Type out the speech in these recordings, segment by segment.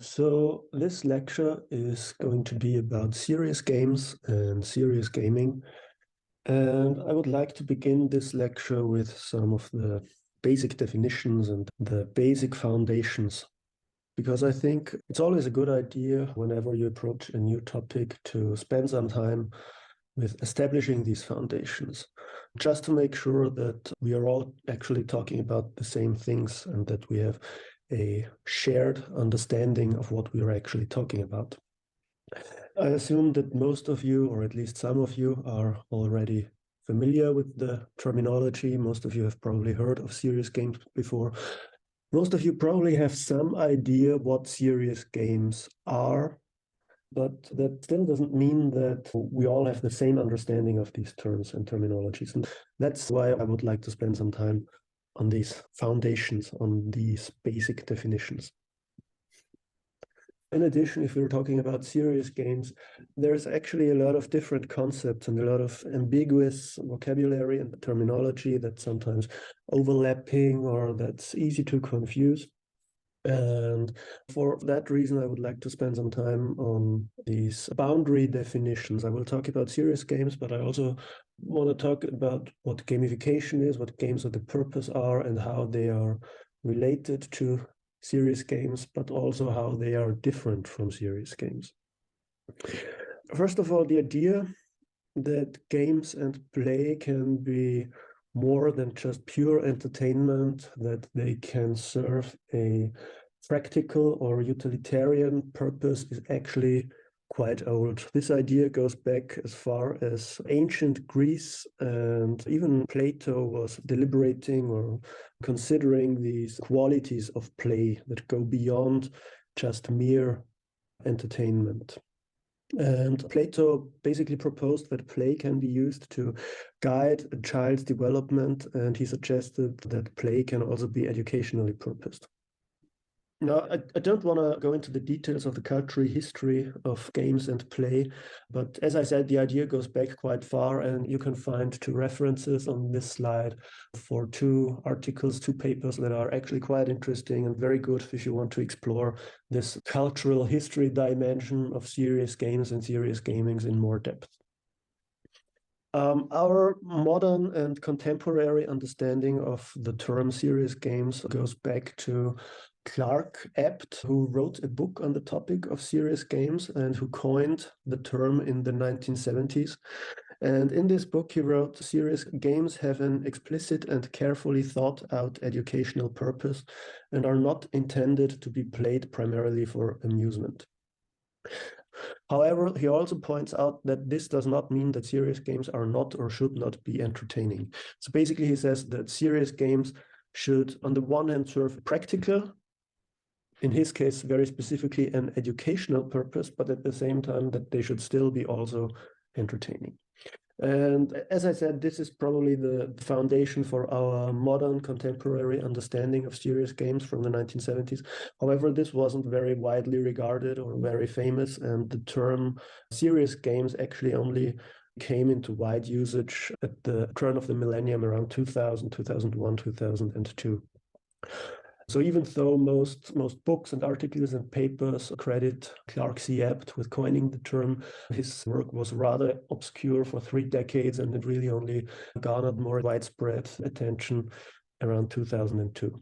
So this lecture is going to be about serious games and serious gaming. And I would like to begin this lecture with some of the basic definitions and the basic foundations, because I think it's always a good idea whenever you approach a new topic to spend some time with establishing these foundations, just to make sure that we are all actually talking about the same things and that we have a shared understanding of what we are actually talking about. I assume that most of you, or at least some of you, are already familiar with the terminology. Most of you have probably heard of serious games before. Most of you probably have some idea what serious games are, but that still doesn't mean that we all have the same understanding of these terms and terminologies. And that's why I would like to spend some time on these foundations, on these basic definitions. In addition, if we're talking about serious games, there's actually a lot of different concepts and a lot of ambiguous vocabulary and terminology that's sometimes overlapping or that's easy to confuse. And for that reason, I would like to spend some time on these boundary definitions. I will talk about serious games, but I also want to talk about what gamification is, what games of the purpose are, and how they are related to serious games, but also how they are different from serious games. First of all, the idea that games and play can be more than just pure entertainment, that they can serve a practical or utilitarian purpose is actually quite old. This idea goes back as far as ancient Greece, and even Plato was deliberating or considering these qualities of play that go beyond just mere entertainment. And Plato basically proposed that play can be used to guide a child's development, and he suggested that play can also be educationally purposed. Now, I don't want to go into the details of the cultural history of games and play, but as I said, the idea goes back quite far, and you can find two references on this slide for two articles, two papers that are actually quite interesting and very good if you want to explore this cultural history dimension of serious games and serious gamings in more depth. Our modern and contemporary understanding of the term serious games goes back to Clark Abt, who wrote a book on the topic of serious games and who coined the term in the 1970s. And in this book, he wrote, serious games have an explicit and carefully thought out educational purpose and are not intended to be played primarily for amusement. However, he also points out that this does not mean that serious games are not or should not be entertaining. So basically, he says that serious games should, on the one hand, serve practical, in his case, very specifically an educational purpose, but at the same time that they should still be also entertaining. And as I said, this is probably the foundation for our modern contemporary understanding of serious games from the 1970s. However, this wasn't very widely regarded or very famous, and the term serious games actually only came into wide usage at the turn of the millennium around 2000, 2001, 2002. So even though most books and articles and papers credit Clark C. Abt with coining the term, his work was rather obscure for 3 decades, and it really only garnered more widespread attention around 2002.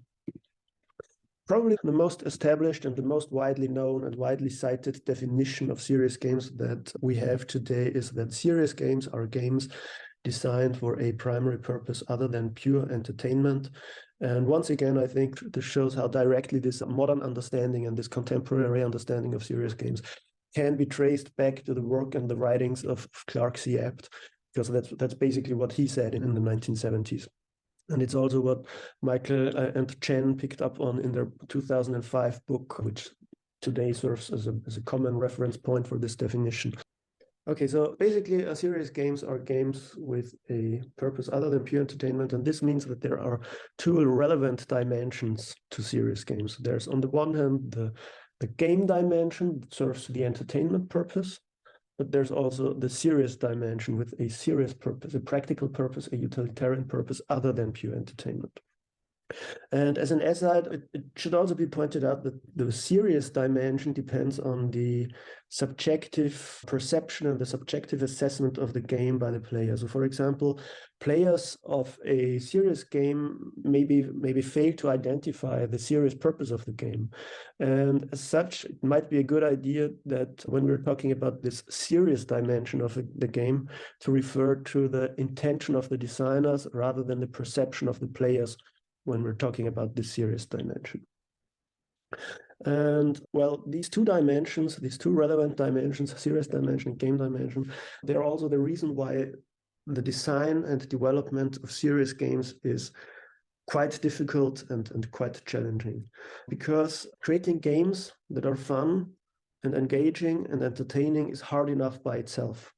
Probably the most established and the most widely known and widely cited definition of serious games that we have today is that serious games are games designed for a primary purpose other than pure entertainment. And once again, I think this shows how directly this modern understanding and this contemporary understanding of serious games can be traced back to the work and the writings of Clark C. Abt, because that's basically what he said in the 1970s. And it's also what Michael and Chen picked up on in their 2005 book, which today serves as a common reference point for this definition. Okay, so basically, serious games are games with a purpose other than pure entertainment, and this means that there are two relevant dimensions to serious games. There's, on the one hand, the game dimension that serves the entertainment purpose, but there's also the serious dimension with a serious purpose, a practical purpose, a utilitarian purpose other than pure entertainment. And as an aside, it should also be pointed out that the serious dimension depends on the subjective perception and the subjective assessment of the game by the player. So, for example, players of a serious game maybe fail to identify the serious purpose of the game. And as such, it might be a good idea that when we're talking about this serious dimension of the game, to refer to the intention of the designers rather than the perception of the players when we're talking about this serious dimension. And well, these two dimensions, these two relevant dimensions, serious dimension and game dimension, they're also the reason why the design and development of serious games is quite difficult and quite challenging. Because creating games that are fun and engaging and entertaining is hard enough by itself.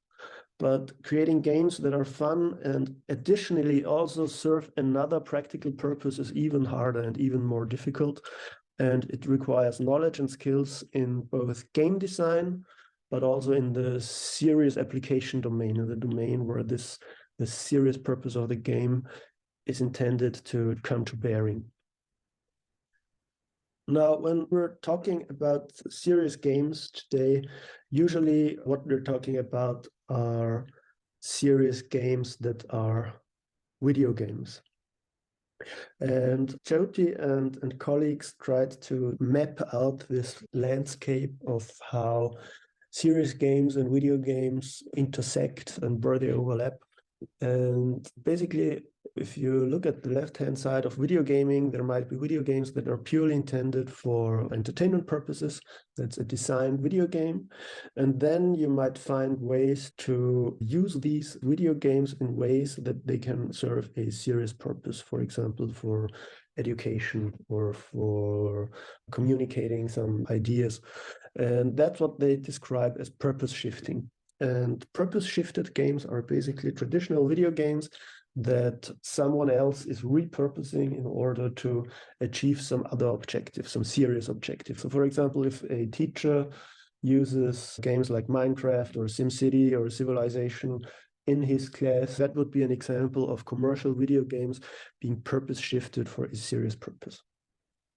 But creating games that are fun and additionally also serve another practical purpose is even harder and even more difficult. And it requires knowledge and skills in both game design, but also in the serious application domain, in the domain where the serious purpose of the game is intended to come to bearing. Now, when we're talking about serious games today, usually what we're talking about are serious games that are video games. And Jyoti and colleagues tried to map out this landscape of how serious games and video games intersect and where they overlap. And basically, if you look at the left-hand side of video gaming, there might be video games that are purely intended for entertainment purposes. That's a designed video game. And then you might find ways to use these video games in ways that they can serve a serious purpose, for example, for education or for communicating some ideas. And that's what they describe as purpose shifting. And purpose-shifted games are basically traditional video games that someone else is repurposing in order to achieve some other objective, some serious objective. So, for example, if a teacher uses games like Minecraft or SimCity or Civilization in his class, that would be an example of commercial video games being purpose-shifted for a serious purpose.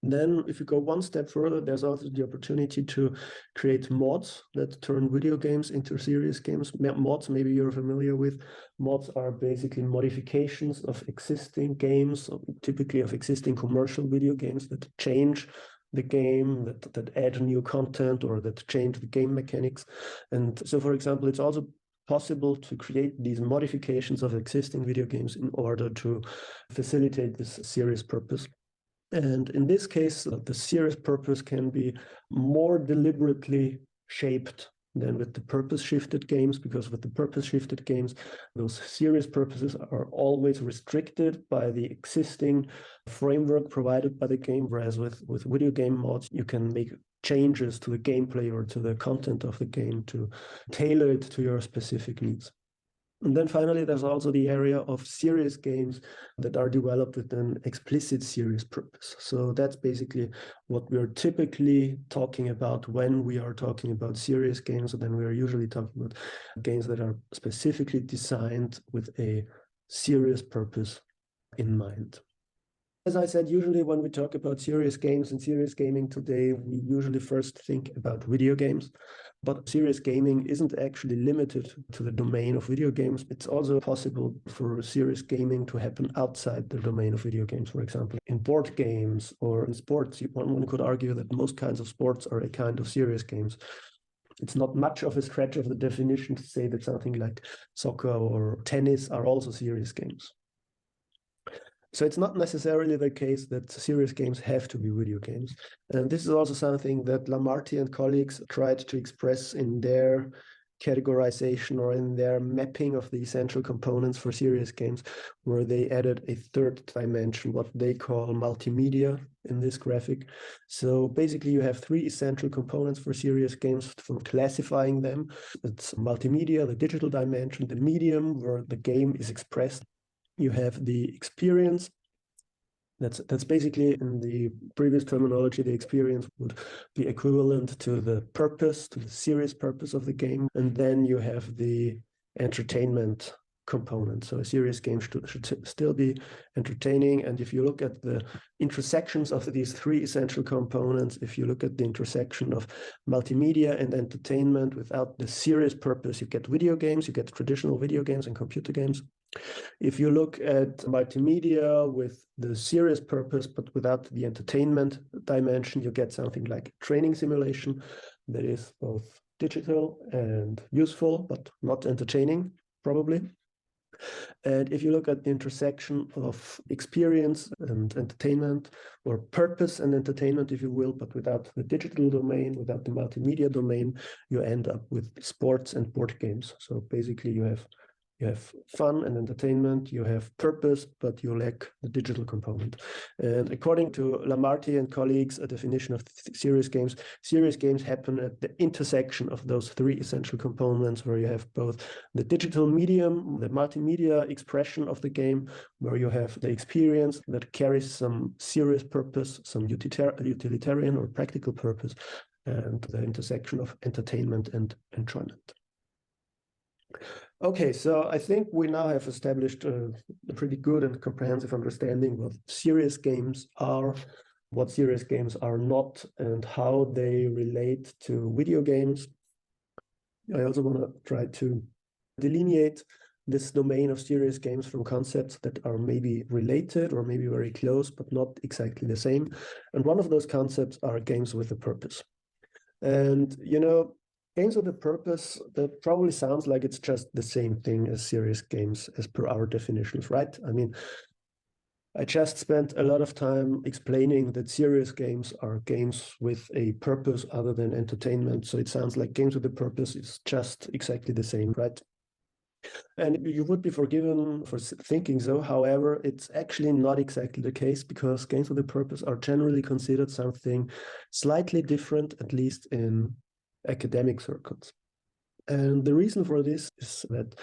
Then if you go one step further, there's also the opportunity to create mods that turn video games into serious games. Mods, maybe you're familiar with. Mods are basically modifications of existing games, typically of existing commercial video games that change the game, that add new content or that change the game mechanics. And so, for example, it's also possible to create these modifications of existing video games in order to facilitate this serious purpose. And in this case, the serious purpose can be more deliberately shaped than with the purpose-shifted games, because with the purpose-shifted games, those serious purposes are always restricted by the existing framework provided by the game, whereas with video game mods, you can make changes to the gameplay or to the content of the game to tailor it to your specific needs. And then finally, there's also the area of serious games that are developed with an explicit serious purpose. So that's basically what we're typically talking about when we are talking about serious games. And then we're usually talking about games that are specifically designed with a serious purpose in mind. As I said, usually when we talk about serious games and serious gaming today, we usually first think about video games. But serious gaming isn't actually limited to the domain of video games. It's also possible for serious gaming to happen outside the domain of video games, for example, in board games or in sports. One could argue that most kinds of sports are a kind of serious games. It's not much of a stretch of the definition to say that something like soccer or tennis are also serious games. So it's not necessarily the case that serious games have to be video games. And this is also something that Lamarty and colleagues tried to express in their categorization or in their mapping of the essential components for serious games, where they added a third dimension, what they call multimedia in this graphic. So basically you have three essential components for serious games for classifying them. It's multimedia, the digital dimension, the medium where the game is expressed. You have the experience. That's basically, in the previous terminology, the experience would be equivalent to the purpose, to the serious purpose of the game. And then you have the entertainment component. So a serious game should still be entertaining. And if you look at the intersections of these three essential components, if you look at the intersection of multimedia and entertainment without the serious purpose, you get video games, you get traditional video games and computer games. If you look at multimedia with the serious purpose, but without the entertainment dimension, you get something like training simulation that is both digital and useful, but not entertaining, probably. And if you look at the intersection of experience and entertainment, or purpose and entertainment, if you will, but without the digital domain, without the multimedia domain, you end up with sports and board games. So basically you have fun and entertainment, you have purpose, but you lack the digital component. And according to Lamarty and colleagues, a definition of serious games happen at the intersection of those three essential components, where you have both the digital medium, the multimedia expression of the game, where you have the experience that carries some serious purpose, some utilitarian or practical purpose, and the intersection of entertainment and enjoyment. Okay, so I think we now have established a pretty good and comprehensive understanding what serious games are, what serious games are not, and how they relate to video games. I also want to try to delineate this domain of serious games from concepts that are maybe related or maybe very close, but not exactly the same. And one of those concepts are games with a purpose. And, you know, games with a purpose, that probably sounds like it's just the same thing as serious games as per our definitions, right? I mean, I just spent a lot of time explaining that serious games are games with a purpose other than entertainment. So it sounds like games with a purpose is just exactly the same, right? And you would be forgiven for thinking so. However, it's actually not exactly the case, because games with a purpose are generally considered something slightly different, at least in academic circles. And the reason for this is that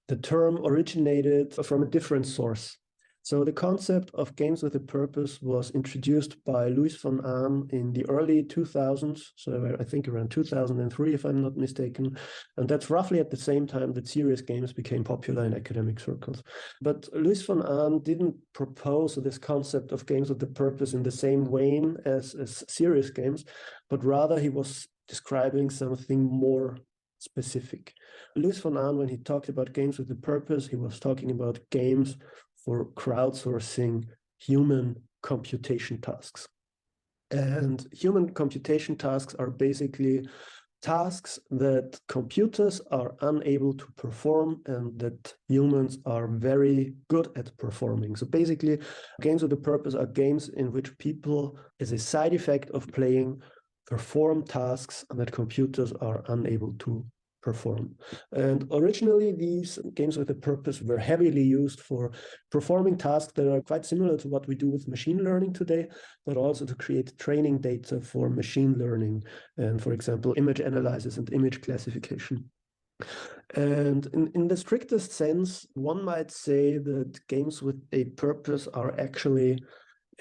the term originated from a different source. So the concept of games with a purpose was introduced by Louis von Ahn in the early 2000s, so I think around 2003, if I'm not mistaken. And that's roughly at the same time that serious games became popular in academic circles. But Louis von Ahn didn't propose this concept of games with a purpose in the same vein as serious games, but rather he was describing something more specific. Louis von Ahn, when he talked about games with a purpose, he was talking about games for crowdsourcing human computation tasks. And human computation tasks are basically tasks that computers are unable to perform and that humans are very good at performing. So basically, games with a purpose are games in which people, as a side effect of playing, perform tasks that computers are unable to perform. And originally, these games with a purpose were heavily used for performing tasks that are quite similar to what we do with machine learning today, but also to create training data for machine learning, and for example, image analysis and image classification. And in the strictest sense, one might say that games with a purpose are actually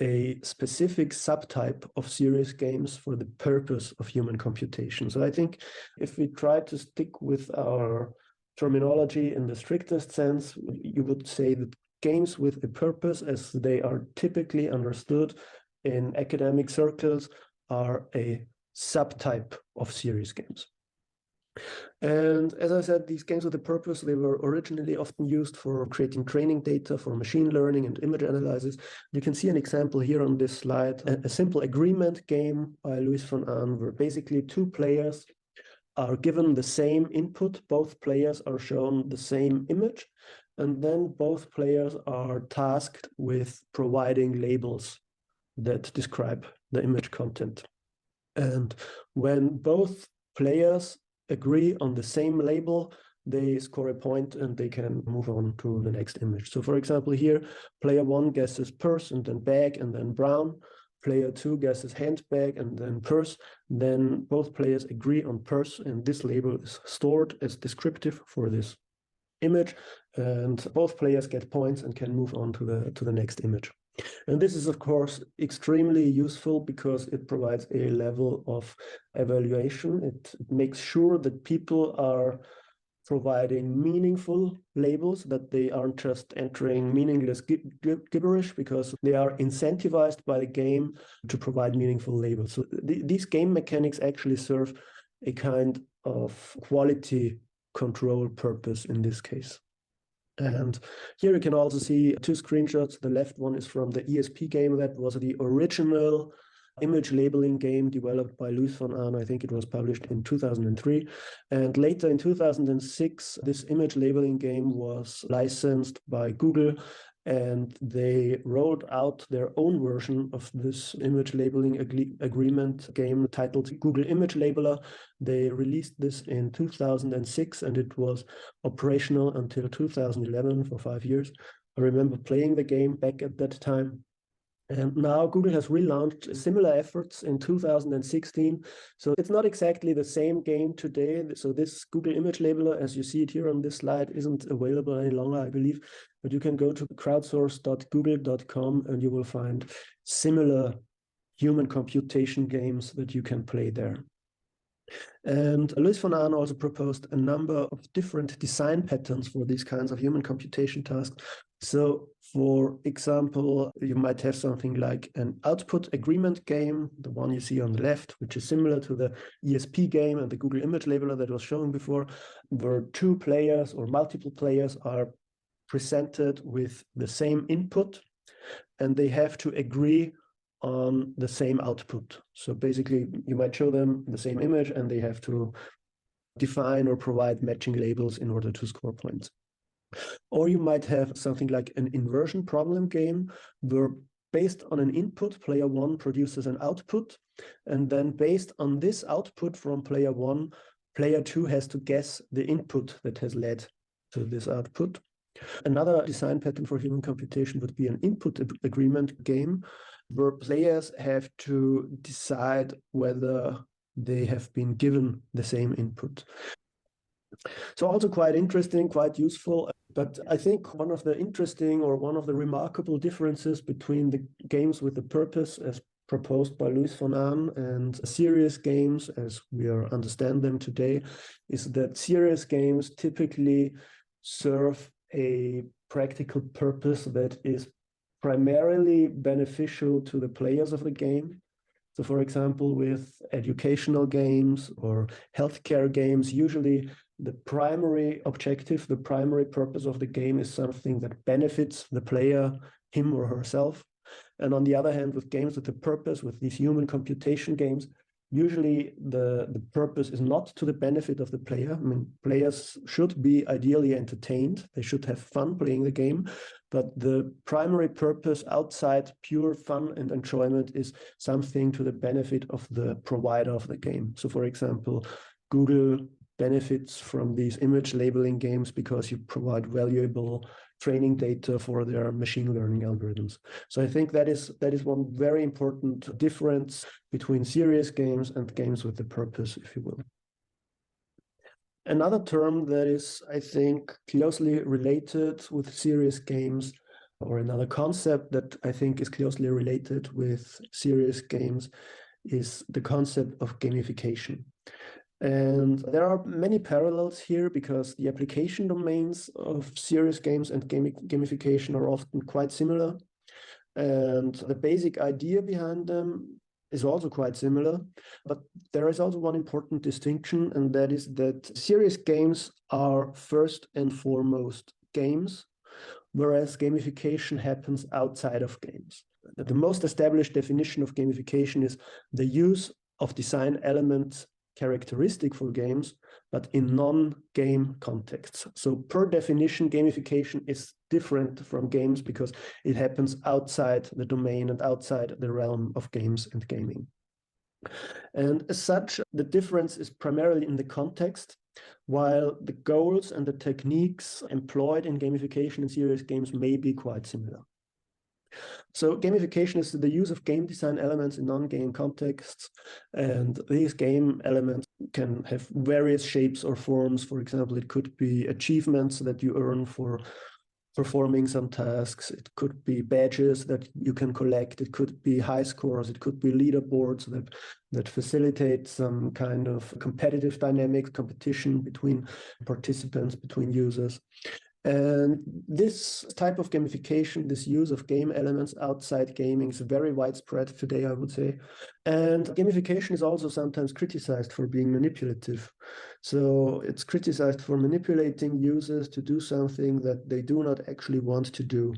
a specific subtype of serious games for the purpose of human computation. So I think if we try to stick with our terminology in the strictest sense, you would say that games with a purpose, as they are typically understood in academic circles, are a subtype of serious games. And as I said, these games with a purpose, they were originally often used for creating training data for machine learning and image analysis. You can see an example here on this slide, a simple agreement game by Louis von Ahn, where basically two players are given the same input, both players are shown the same image, and then both players are tasked with providing labels that describe the image content. And when both players agree on the same label, they score a point and they can move on to the next image. So for example, here, player 1 guesses purse and then bag and then brown. Player 2 guesses handbag and then purse. Then both players agree on purse, and this label is stored as descriptive for this image. And both players get points and can move on to the next image. And this is, of course, extremely useful because it provides a level of evaluation. It makes sure that people are providing meaningful labels, that they aren't just entering meaningless gibberish, because they are incentivized by the game to provide meaningful labels. So these game mechanics actually serve a kind of quality control purpose in this case. And here you can also see two screenshots. The left one is from the ESP game. That was the original image labeling game developed by Luis von Ahn. I think it was published in 2003. And later in 2006, this image labeling game was licensed by Google, and they rolled out their own version of this image labeling agreement game titled Google Image Labeler. They released this in 2006, and it was operational until 2011 for 5 years. I remember playing the game back at that time. And now Google has relaunched similar efforts in 2016. So it's not exactly the same game today. So this Google Image Labeler, as you see it here on this slide, isn't available any longer, I believe. But you can go to crowdsource.google.com and you will find similar human computation games that you can play there. And Luis von Ahn also proposed a number of different design patterns for these kinds of human computation tasks. So, for example, you might have something like an output agreement game, the one you see on the left, which is similar to the ESP game and the Google Image Labeler that was shown before, where two players or multiple players are presented with the same input, and they have to agree on the same output. So basically, you might show them the same image, and they have to define or provide matching labels in order to score points. Or you might have something like an inversion problem game, where based on an input, player one produces an output, and then based on this output from player one, player two has to guess the input that has led to this output. Another design pattern for human computation would be an input agreement game, where players have to decide whether they have been given the same input. So also quite interesting, quite useful. But I think one of the interesting or one of the remarkable differences between the games with the purpose as proposed by Luis von Ahn and serious games as we understand them today is that serious games typically serve a practical purpose that is primarily beneficial to the players of the game. So for example, with educational games or healthcare games, usually the primary objective, the primary purpose of the game is something that benefits the player, him or herself. And on the other hand, with games with the purpose, with these human computation games, usually the purpose is not to the benefit of the player. I mean, players should be ideally entertained. They should have fun playing the game. But the primary purpose outside pure fun and enjoyment is something to the benefit of the provider of the game. So for example, Google benefits from these image labeling games because you provide valuable training data for their machine learning algorithms. So I think that is one very important difference between serious games and games with the purpose, if you will. Another term that is, I think, closely related with serious games, or another concept that I think is closely related with serious games, is the concept of gamification. And there are many parallels here because the application domains of serious games and gamification are often quite similar. And the basic idea behind them is also quite similar. But there is also one important distinction, and that is that serious games are first and foremost games, whereas gamification happens outside of games. The most established definition of gamification is the use of design elements characteristic for games, but in non-game contexts. So per definition, gamification is different from games because it happens outside the domain and outside the realm of games and gaming. And as such, the difference is primarily in the context, while the goals and the techniques employed in gamification in serious games may be quite similar. So gamification is the use of game design elements in non-game contexts, and these game elements can have various shapes or forms. For example, it could be achievements that you earn for performing some tasks. It could be badges that you can collect. It could be high scores. It could be leaderboards that facilitate some kind of competitive dynamics, competition between participants, between users. And this type of gamification, this use of game elements outside gaming is very widespread today, I would say. And gamification is also sometimes criticized for being manipulative. So it's criticized for manipulating users to do something that they do not actually want to do.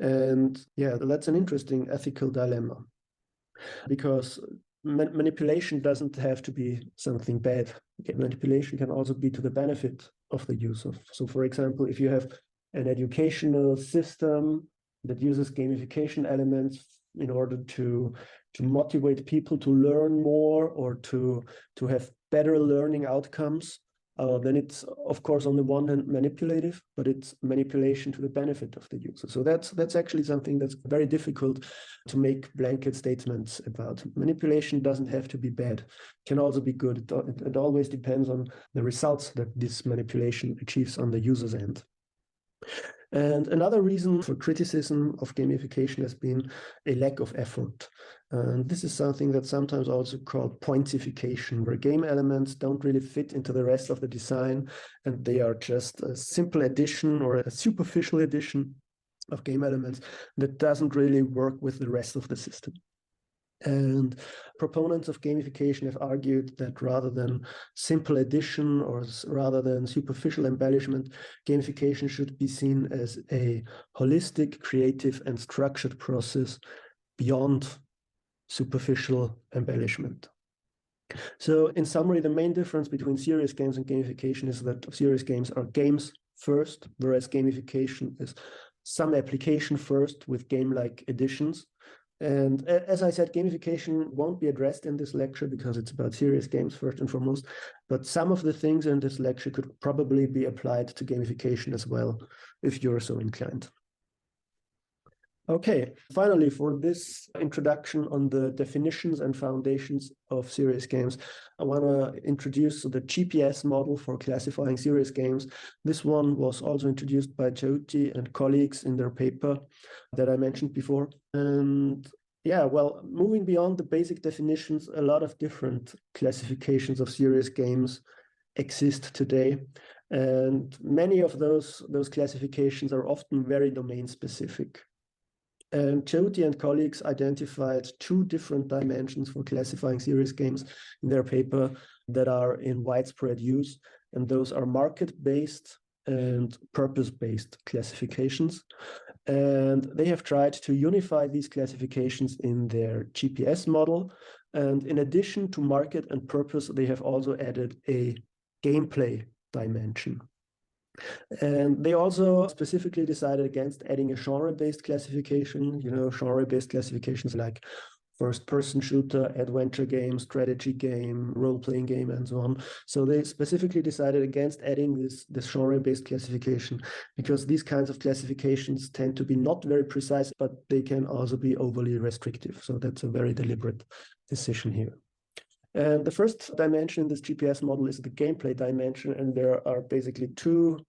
And yeah, that's an interesting ethical dilemma, because manipulation doesn't have to be something bad. Manipulation can also be to the benefit of the user. So for example, if you have an educational system that uses gamification elements in order to motivate people to learn more or to have better learning outcomes, then it's, of course, on the one hand manipulative, but it's manipulation to the benefit of the user. So that's actually something that's very difficult to make blanket statements about. Manipulation doesn't have to be bad. It can also be good. It always depends on the results that this manipulation achieves on the user's end. And another reason for criticism of gamification has been a lack of effort. And this is something that's sometimes also called pointification, where game elements don't really fit into the rest of the design, and they are just a simple addition or a superficial addition of game elements that doesn't really work with the rest of the system. And proponents of gamification have argued that rather than simple addition or rather than superficial embellishment, gamification should be seen as a holistic, creative, and structured process beyond superficial embellishment. So in summary, the main difference between serious games and gamification is that serious games are games first, whereas gamification is some application first with game-like additions. And as I said, gamification won't be addressed in this lecture because it's about serious games first and foremost, but some of the things in this lecture could probably be applied to gamification as well, if you're so inclined. Okay, finally, for this introduction on the definitions and foundations of serious games, I want to introduce the GPS model for classifying serious games. This one was also introduced by Jyoti and colleagues in their paper that I mentioned before. And yeah, well, moving beyond the basic definitions, a lot of different classifications of serious games exist today. And many of those classifications are often very domain specific. And Jyoti and colleagues identified two different dimensions for classifying serious games in their paper that are in widespread use, and those are market-based and purpose-based classifications. And they have tried to unify these classifications in their GPS model. And in addition to market and purpose, they have also added a gameplay dimension. And they also specifically decided against adding a genre-based classification, genre-based classifications like first-person shooter, adventure game, strategy game, role-playing game, and so on. So they specifically decided against adding this genre-based classification because these kinds of classifications tend to be not very precise, but they can also be overly restrictive. So that's a very deliberate decision here. And the first dimension in this GPS model is the gameplay dimension, and there are basically two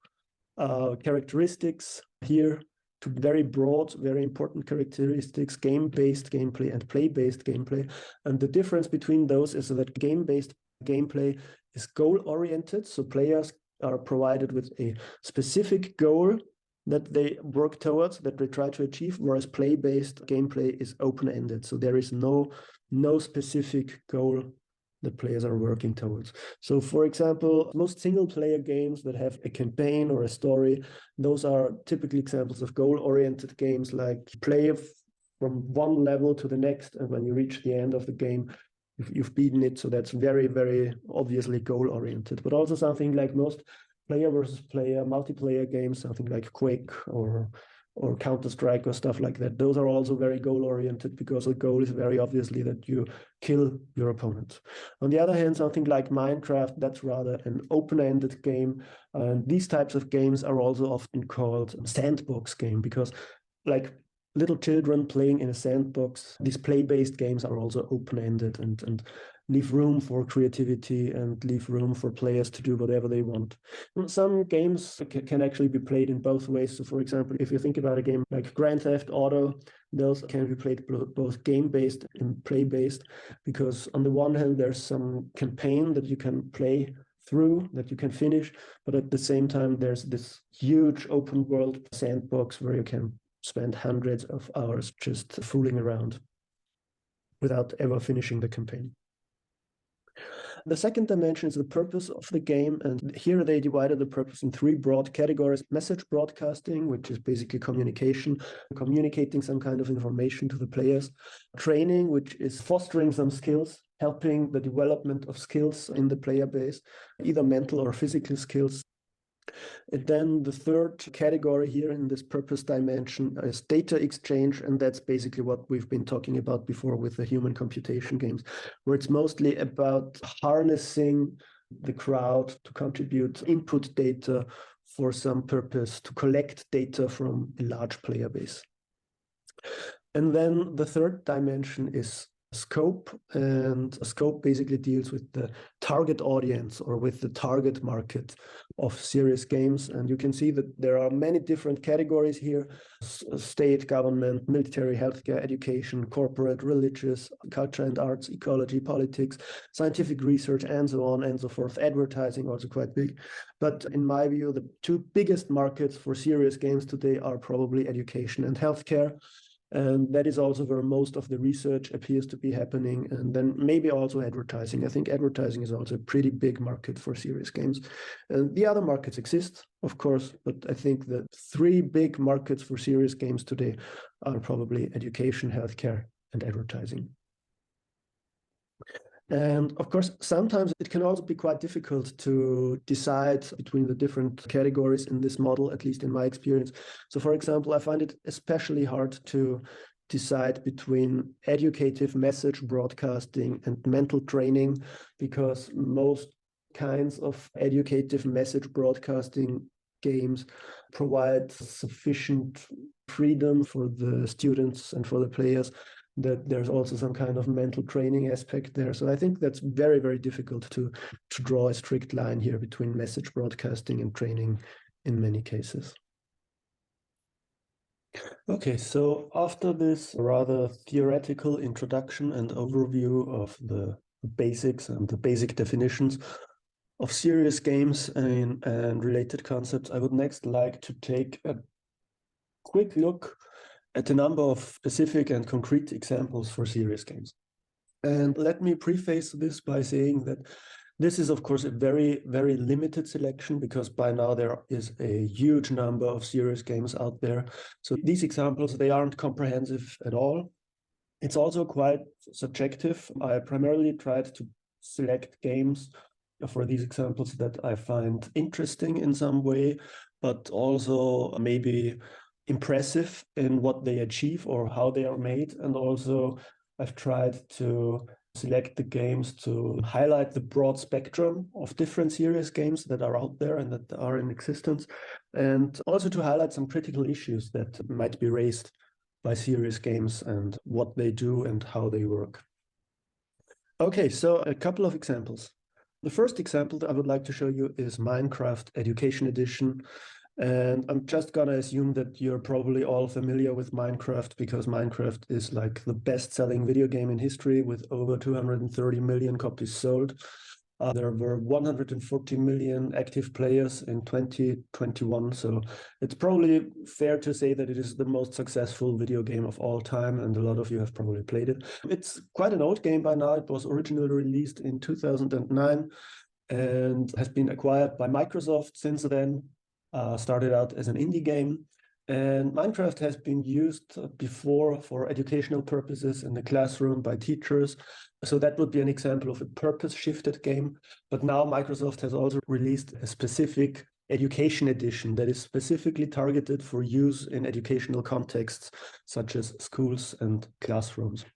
characteristics here, two very broad, very important characteristics: game-based gameplay and play-based gameplay. And the difference between those is that game-based gameplay is goal-oriented, so players are provided with a specific goal that they work towards, that they try to achieve, whereas play-based gameplay is open-ended, so there is no specific goal that players are working towards. So for example, most single-player games that have a campaign or a story, those are typically examples of goal-oriented games, like play from one level to the next, and when you reach the end of the game, you've beaten it. So that's very, very obviously goal-oriented. But also something like most player versus player multiplayer games, something like Quake or Counter-Strike or stuff like that, those are also very goal-oriented because the goal is very obviously that you kill your opponent. On the other hand, something like Minecraft, that's rather an open-ended game. And these types of games are also often called sandbox game because, like little children playing in a sandbox, these play-based games are also open-ended and leave room for creativity and leave room for players to do whatever they want. Some games can actually be played in both ways. So for example, if you think about a game like Grand Theft Auto, those can be played both game-based and play-based, because on the one hand, there's some campaign that you can play through, that you can finish, but at the same time, there's this huge open world sandbox where you can spend hundreds of hours just fooling around without ever finishing the campaign. The second dimension is the purpose of the game, and here they divided the purpose in three broad categories: message broadcasting, which is basically communication, communicating some kind of information to the players; training, which is fostering some skills, helping the development of skills in the player base, either mental or physical skills. And then the third category here in this purpose dimension is data exchange, and that's basically what we've been talking about before with the human computation games, where it's mostly about harnessing the crowd to contribute input data for some purpose, to collect data from a large player base. And then the third dimension is scope, and scope basically deals with the target audience or with the target market of serious games. And you can see that there are many different categories here: state, government, military, healthcare, education, corporate, religious, culture and arts, ecology, politics, scientific research, and so on and so forth. Advertising also quite big. But in my view, the two biggest markets for serious games today are probably education and healthcare. And that is also where most of the research appears to be happening. And then maybe also advertising. I think advertising is also a pretty big market for serious games. And the other markets exist, of course, but I think the three big markets for serious games today are probably education, healthcare, and advertising. And of course, sometimes it can also be quite difficult to decide between the different categories in this model, at least in my experience. So for example, I find it especially hard to decide between educative message broadcasting and mental training, because most kinds of educative message broadcasting games provide sufficient freedom for the students and for the players that there's also some kind of mental training aspect there. So I think that's very, very difficult to draw a strict line here between message broadcasting and training in many cases. Okay, so after this rather theoretical introduction and overview of the basics and the basic definitions of serious games and related concepts, I would next like to take a quick look at a number of specific and concrete examples for serious games. And let me preface this by saying that this is, of course, a very, very limited selection, because by now there is a huge number of serious games out there. So these examples, they aren't comprehensive at all. It's also quite subjective. I primarily tried to select games for these examples that I find interesting in some way, but also maybe impressive in what they achieve or how they are made. And also I've tried to select the games to highlight the broad spectrum of different serious games that are out there and that are in existence, and also to highlight some critical issues that might be raised by serious games and what they do and how they work. Okay, so a couple of examples. The first example that I would like to show you is Minecraft Education Edition. And I'm just gonna assume that you're probably all familiar with Minecraft, because Minecraft is like the best-selling video game in history with over 230 million copies sold. There were 140 million active players in 2021, so it's probably fair to say that it is the most successful video game of all time, and a lot of you have probably played it. It's quite an old game by now. It was originally released in 2009 and has been acquired by Microsoft since then. Started out as an indie game, and Minecraft has been used before for educational purposes in the classroom by teachers. So that would be an example of a purpose-shifted game. But now Microsoft has also released a specific education edition that is specifically targeted for use in educational contexts, such as schools and classrooms.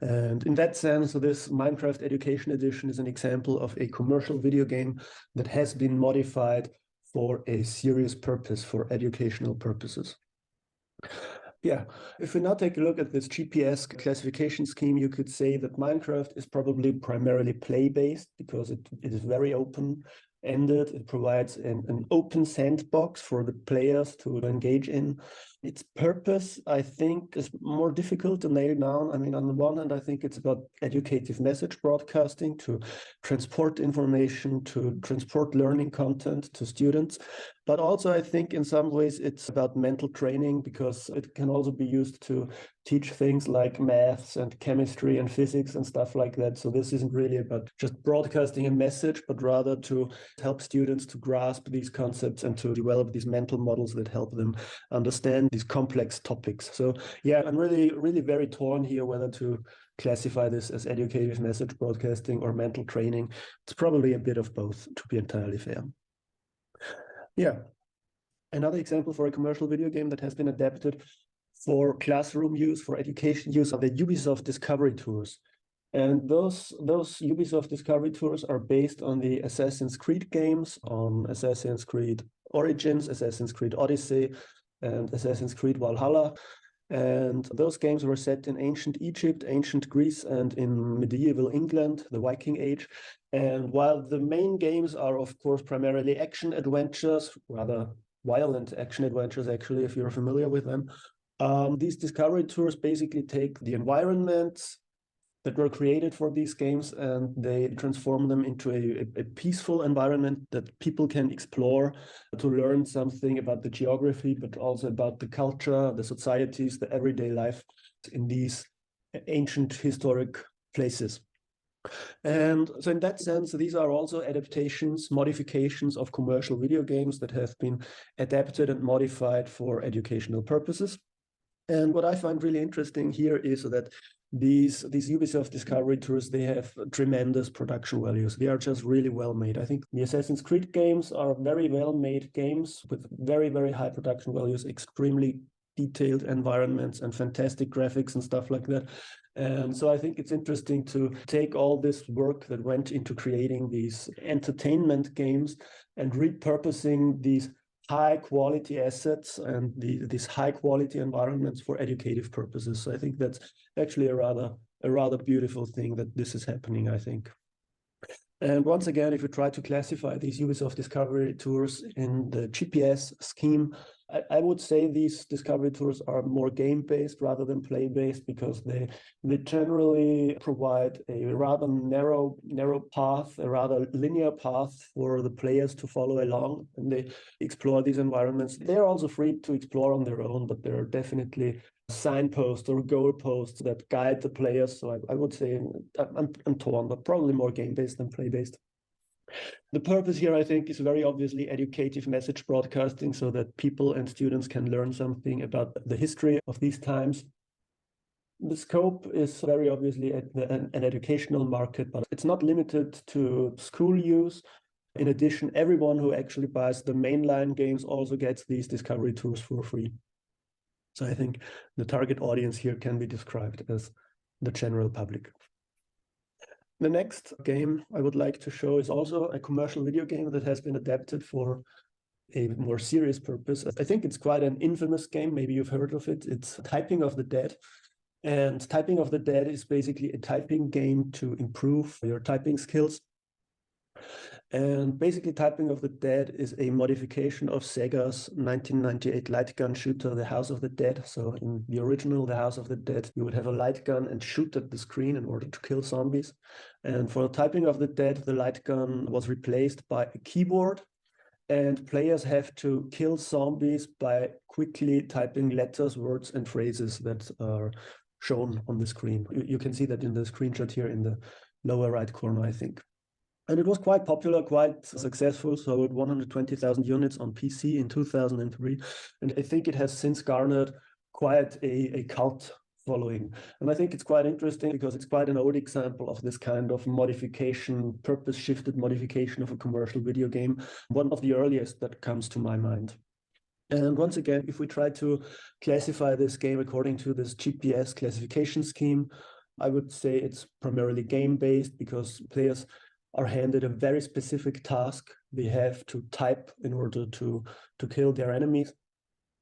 And in that sense, this Minecraft Education Edition is an example of a commercial video game that has been modified for a serious purpose, for educational purposes. Yeah, if we now take a look at this GPS classification scheme, you could say that Minecraft is probably primarily play-based because it is very open-ended. It provides an open sandbox for the players to engage in. Its purpose, I think, is more difficult to nail down. I mean, on the one hand, I think it's about educative message broadcasting to transport information, to transport learning content to students. But also, I think in some ways it's about mental training because it can also be used to teach things like maths and chemistry and physics and stuff like that. So this isn't really about just broadcasting a message, but rather to help students to grasp these concepts and to develop these mental models that help them understand these complex topics. So yeah, I'm really very torn here whether to classify this as educative message broadcasting or mental training. It's probably a bit of both, to be entirely fair. Yeah. Another example for a commercial video game that has been adapted for classroom use, for education use, are the Ubisoft Discovery Tours. And those Ubisoft Discovery Tours are based on the Assassin's Creed games, on Assassin's Creed Origins, Assassin's Creed Odyssey, and Assassin's Creed Valhalla. And those games were set in ancient Egypt, ancient Greece, and in medieval England, the Viking Age. And while the main games are, of course, primarily action adventures, rather violent action adventures, actually, if you're familiar with them, these discovery tours basically take the environments that were created for these games and they transform them into a peaceful environment that people can explore to learn something about the geography, but also about the culture, the societies, the everyday life in these ancient historic places. And so in that sense, these are also adaptations, modifications of commercial video games that have been adapted and modified for educational purposes. And what I find really interesting here is that these Ubisoft Discovery Tours, they have tremendous production values. They are just really well made. I think the Assassin's Creed games are very well made games with very, very high production values, extremely detailed environments and fantastic graphics and stuff like that. And so I think it's interesting to take all this work that went into creating these entertainment games and repurposing these high quality assets and these high quality environments for educative purposes. So I think that's actually a rather beautiful thing that this is happening, I think. And once again, if you try to classify these Ubisoft Discovery Tours in the GPS scheme, I would say these Discovery Tours are more game-based rather than play-based because they generally provide a rather narrow path, a rather linear path for the players to follow along, and they explore these environments. They're also free to explore on their own, but there are definitely signposts or goalposts that guide the players. So I would say I'm torn, but probably more game-based than play-based. The purpose here, I think, is very obviously educative message broadcasting so that people and students can learn something about the history of these times. The scope is very obviously an educational market, but it's not limited to school use. In addition, everyone who actually buys the mainline games also gets these discovery tours for free. So I think the target audience here can be described as the general public. The next game I would like to show is also a commercial video game that has been adapted for a more serious purpose. I think it's quite an infamous game. Maybe you've heard of it. It's Typing of the Dead. And Typing of the Dead is basically a typing game to improve your typing skills. And basically, Typing of the Dead is a modification of Sega's 1998 light gun shooter, The House of the Dead. So in the original The House of the Dead, you would have a light gun and shoot at the screen in order to kill zombies. And for Typing of the Dead, the light gun was replaced by a keyboard, and players have to kill zombies by quickly typing letters, words, and phrases that are shown on the screen. You can see that in the screenshot here in the lower right corner, I think. And it was quite popular, quite successful, sold 120,000 units on PC in 2003. And I think it has since garnered quite a cult following. And I think it's quite interesting because it's quite an old example of this kind of modification, purpose-shifted modification of a commercial video game, one of the earliest that comes to my mind. And once again, if we try to classify this game according to this GPS classification scheme, I would say it's primarily game-based because players are handed a very specific task. They have to type in order to kill their enemies.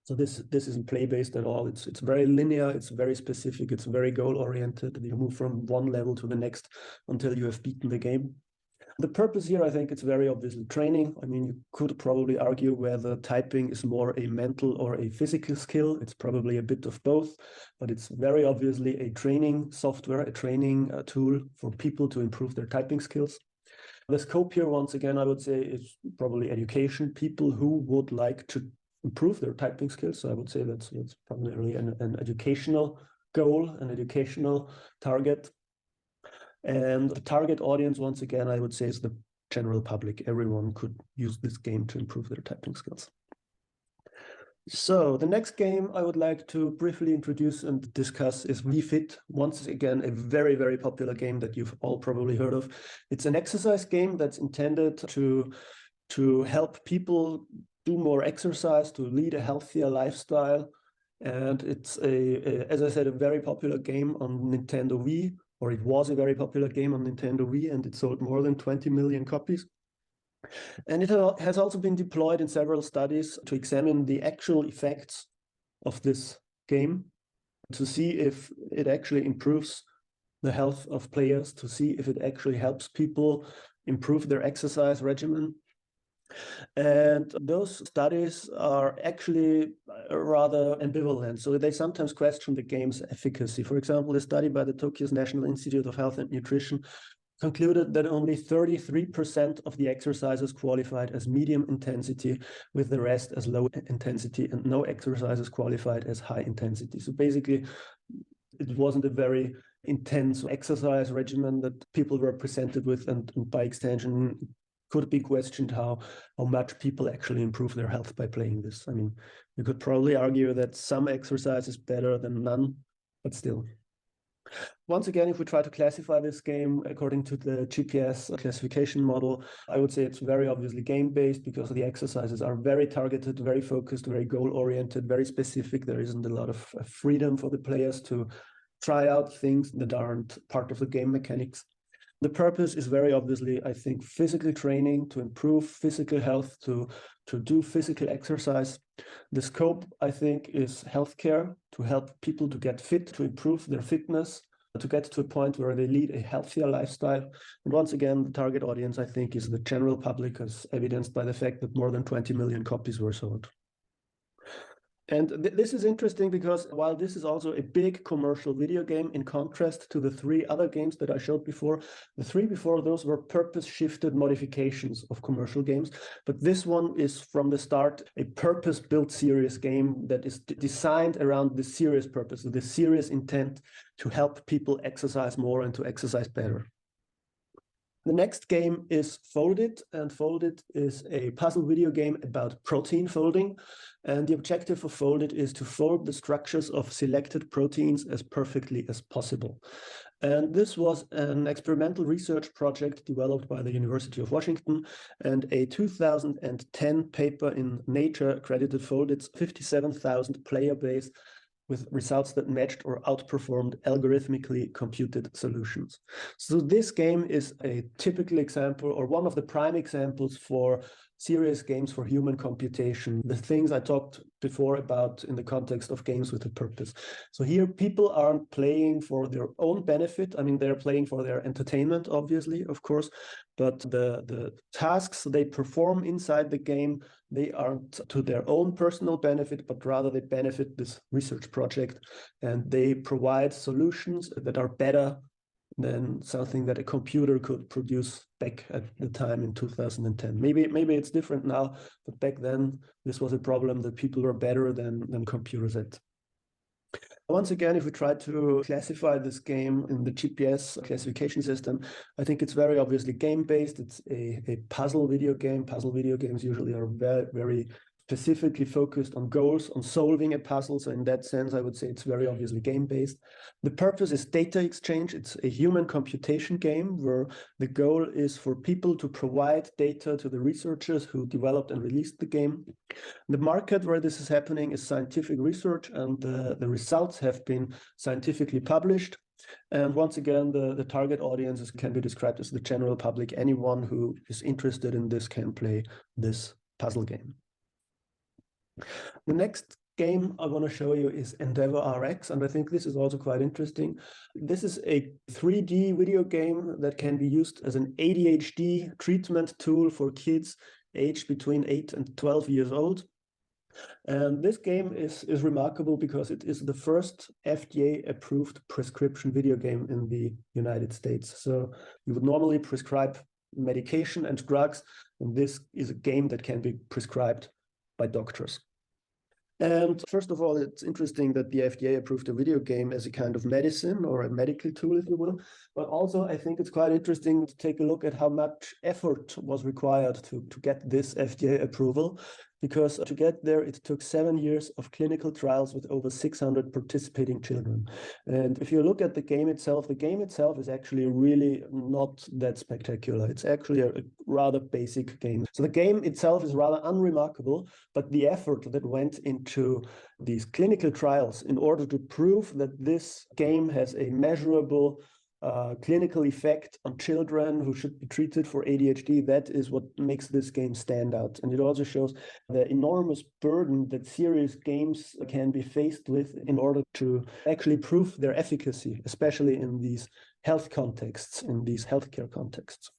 So this isn't play-based at all. It's very linear, it's very specific, it's very goal-oriented. You move from one level to the next until you have beaten the game. The purpose here, I think it's very obviously training. I mean, you could probably argue whether typing is more a mental or a physical skill. It's probably a bit of both, but it's very obviously a training software, a training tool for people to improve their typing skills. The scope here, once again, I would say is probably education, people who would like to improve their typing skills. So I would say that's primarily an educational goal, an educational target. And the target audience, once again, I would say is the general public. Everyone could use this game to improve their typing skills. So the next game I would like to briefly introduce and discuss is WeFit. Once again, a very, very popular game that you've all probably heard of. It's an exercise game that's intended to help people do more exercise, to lead a healthier lifestyle. And it's, as I said, a very popular game on Nintendo Wii, or it was a very popular game on Nintendo Wii, and it sold more than 20 million copies. And it has also been deployed in several studies to examine the actual effects of this game, to see if it actually improves the health of players, to see if it actually helps people improve their exercise regimen. And those studies are actually rather ambivalent. So they sometimes question the game's efficacy. For example, a study by the Tokyo's National Institute of Health and Nutrition concluded that only 33% of the exercises qualified as medium intensity, with the rest as low intensity, and no exercises qualified as high intensity. So basically, it wasn't a very intense exercise regimen that people were presented with, and by extension, could be questioned how much people actually improve their health by playing this. I mean, you could probably argue that some exercise is better than none, but still. Once again, if we try to classify this game according to the GPS classification model, I would say it's very obviously game-based because the exercises are very targeted, very focused, very goal-oriented, very specific. There isn't a lot of freedom for the players to try out things that aren't part of the game mechanics. The purpose is very obviously, I think, physical training, to improve physical health, to do physical exercise. The scope, I think, is healthcare, to help people to get fit, to improve their fitness, to get to a point where they lead a healthier lifestyle. And once again, the target audience, I think, is the general public, as evidenced by the fact that more than 20 million copies were sold. And this is interesting because while this is also a big commercial video game, in contrast to the three other games that I showed before, the three before those were purpose-shifted modifications of commercial games. But this one is from the start a purpose-built serious game that is designed around the serious purpose, the serious intent to help people exercise more and to exercise better. The next game is Folded, and Folded is a puzzle video game about protein folding. And the objective of Folded is to fold the structures of selected proteins as perfectly as possible. And this was an experimental research project developed by the University of Washington, and a 2010 paper in Nature credited Folded's 57,000 player base with results that matched or outperformed algorithmically computed solutions. So this game is a typical example, or one of the prime examples, for serious games for human computation, the things I talked before about in the context of games with a purpose. So here people aren't playing for their own benefit. I mean, they're playing for their entertainment, obviously, of course, but the tasks they perform inside the game, they aren't to their own personal benefit, but rather they benefit this research project, and they provide solutions that are better than something that a computer could produce back at the time in 2010. Maybe it's different now, but back then this was a problem that people were better than computers at. Once again, if we try to classify this game in the GPS classification system, I think it's very obviously game-based. It's a puzzle video game. Puzzle video games usually are very, very specifically focused on goals, on solving a puzzle. So in that sense, I would say it's very obviously game-based. The purpose is data exchange. It's a human computation game where the goal is for people to provide data to the researchers who developed and released the game. The market where this is happening is scientific research, and the results have been scientifically published. And once again, the target audience can be described as the general public. Anyone who is interested in this can play this puzzle game. The next game I want to show you is Endeavor RX, and I think this is also quite interesting. This is a 3D video game that can be used as an ADHD treatment tool for kids aged between 8 and 12 years old. And this game is remarkable because it is the first FDA-approved prescription video game in the United States. So you would normally prescribe medication and drugs, and this is a game that can be prescribed by doctors. And first of all, it's interesting that the FDA approved a video game as a kind of medicine or a medical tool, if you will. But also, I think it's quite interesting to take a look at how much effort was required to get this FDA approval. Because to get there, it took 7 years of clinical trials with over 600 participating children. And if you look at the game itself is actually really not that spectacular. It's actually a rather basic game. So the game itself is rather unremarkable, but the effort that went into these clinical trials in order to prove that this game has a measurable clinical effect on children who should be treated for ADHD, that is what makes this game stand out. And it also shows the enormous burden that serious games can be faced with in order to actually prove their efficacy, especially in these health contexts, in these healthcare contexts.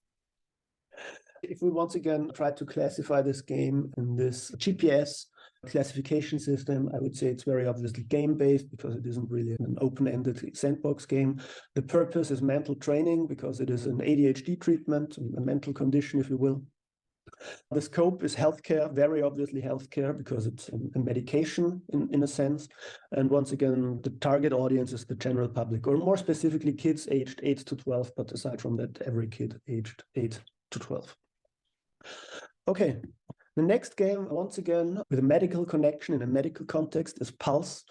If we once again try to classify this game in this GPS classification system, I would say it's very obviously game-based because it isn't really an open-ended sandbox game. The purpose is mental training because it is an ADHD treatment, a mental condition, if you will. The scope is healthcare, very obviously healthcare, because it's a medication in a sense. And once again, the target audience is the general public, or more specifically, kids aged 8 to 12, but aside from that, every kid aged 8 to 12. Okay. The next game, once again, with a medical connection in a medical context, is Pulse.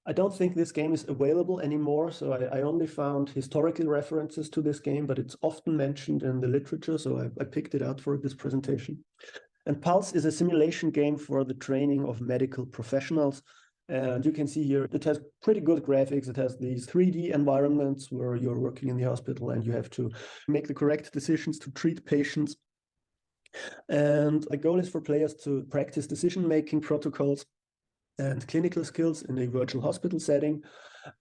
I don't think this game is available anymore, so I only found historical references to this game, but it's often mentioned in the literature, so I picked it out for this presentation. And Pulse is a simulation game for the training of medical professionals. And you can see here, it has pretty good graphics. It has these 3D environments where you're working in the hospital and you have to make the correct decisions to treat patients. And the goal is for players to practice decision-making protocols and clinical skills in a virtual hospital setting.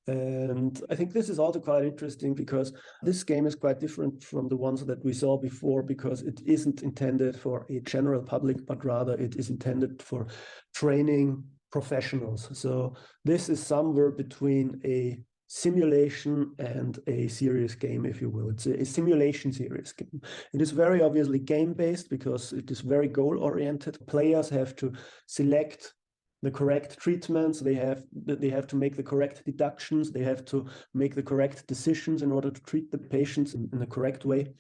And I think this is also quite interesting because this game is quite different from the ones that we saw before, because it isn't intended for a general public, but rather it is intended for training professionals. So this is somewhere between a simulation and a serious game, if you will. It's a simulation serious game. It is very obviously game-based because it is very goal-oriented. Players have to select the correct treatments, they have to make the correct deductions, they have to make the correct decisions in order to treat the patients in the correct way.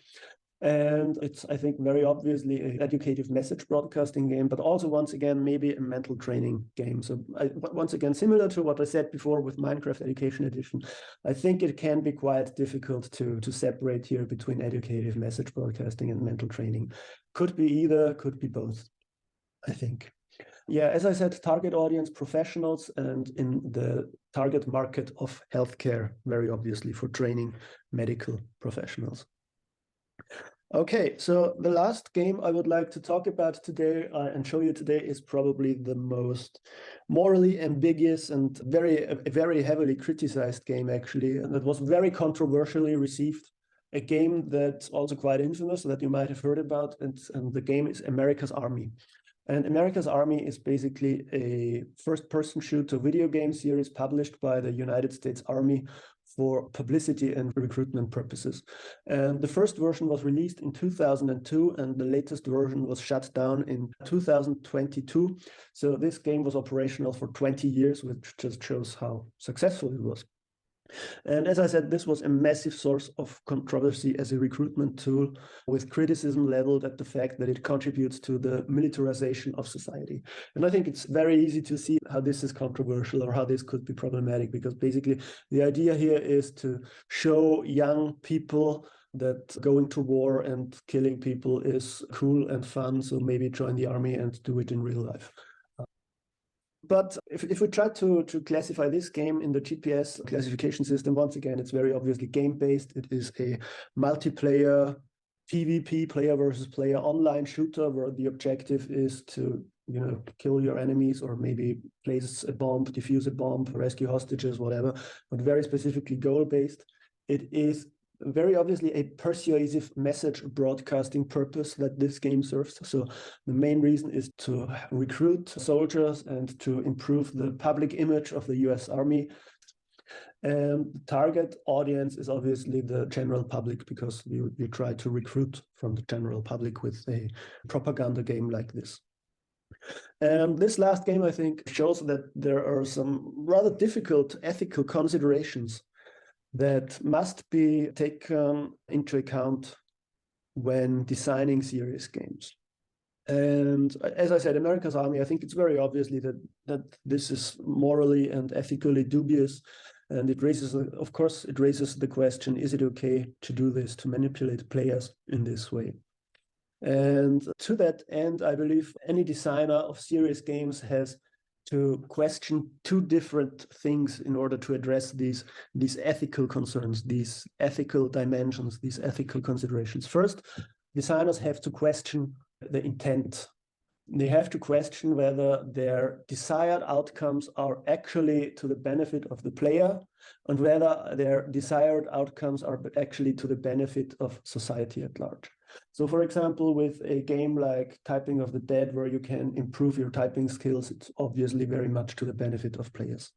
And it's, I think, very obviously an educative message broadcasting game, but also, once again, maybe a mental training game. So once again, similar to what I said before with Minecraft Education Edition, I think it can be quite difficult to separate here between educative message broadcasting and mental training. Could be either, could be both, I think. Yeah, as I said, target audience, professionals, and in the target market of healthcare, very obviously for training medical professionals. Okay, so the last game I would like to talk about today and show you today is probably the most morally ambiguous and very heavily criticized game, actually, and that was very controversially received. A game that's also quite infamous that you might have heard about, and the game is America's Army. And America's Army is basically a first-person shooter video game series published by the United States Army for publicity and recruitment purposes. And the first version was released in 2002, and the latest version was shut down in 2022. So this game was operational for 20 years, which just shows how successful it was. And as I said, this was a massive source of controversy as a recruitment tool, with criticism leveled at the fact that it contributes to the militarization of society. And I think it's very easy to see how this is controversial or how this could be problematic, because basically the idea here is to show young people that going to war and killing people is cool and fun, so maybe join the army and do it in real life. But if we try to classify this game in the GPS classification system, once again, it's very obviously game-based. It is a multiplayer PvP, player versus player online shooter, where the objective is to kill your enemies, or maybe place a bomb, defuse a bomb, rescue hostages, whatever, but very specifically goal-based. It is very obviously a persuasive message broadcasting purpose that this game serves. So the main reason is to recruit soldiers and to improve the public image of the US Army. And the target audience is obviously the general public, because you try to recruit from the general public with a propaganda game like this. And this last game, I think, shows that there are some rather difficult ethical considerations that must be taken into account when designing serious games. And as I said, America's Army, I think it's very obviously that this is morally and ethically dubious. And it raises the question, is it okay to do this, to manipulate players in this way? And to that end, I believe any designer of serious games has to question two different things in order to address these ethical concerns, these ethical dimensions, these ethical considerations. First, designers have to question the intent. They have to question whether their desired outcomes are actually to the benefit of the player, and whether their desired outcomes are actually to the benefit of society at large. So, for example, with a game like Typing of the Dead, where you can improve your typing skills, it's obviously very much to the benefit of players.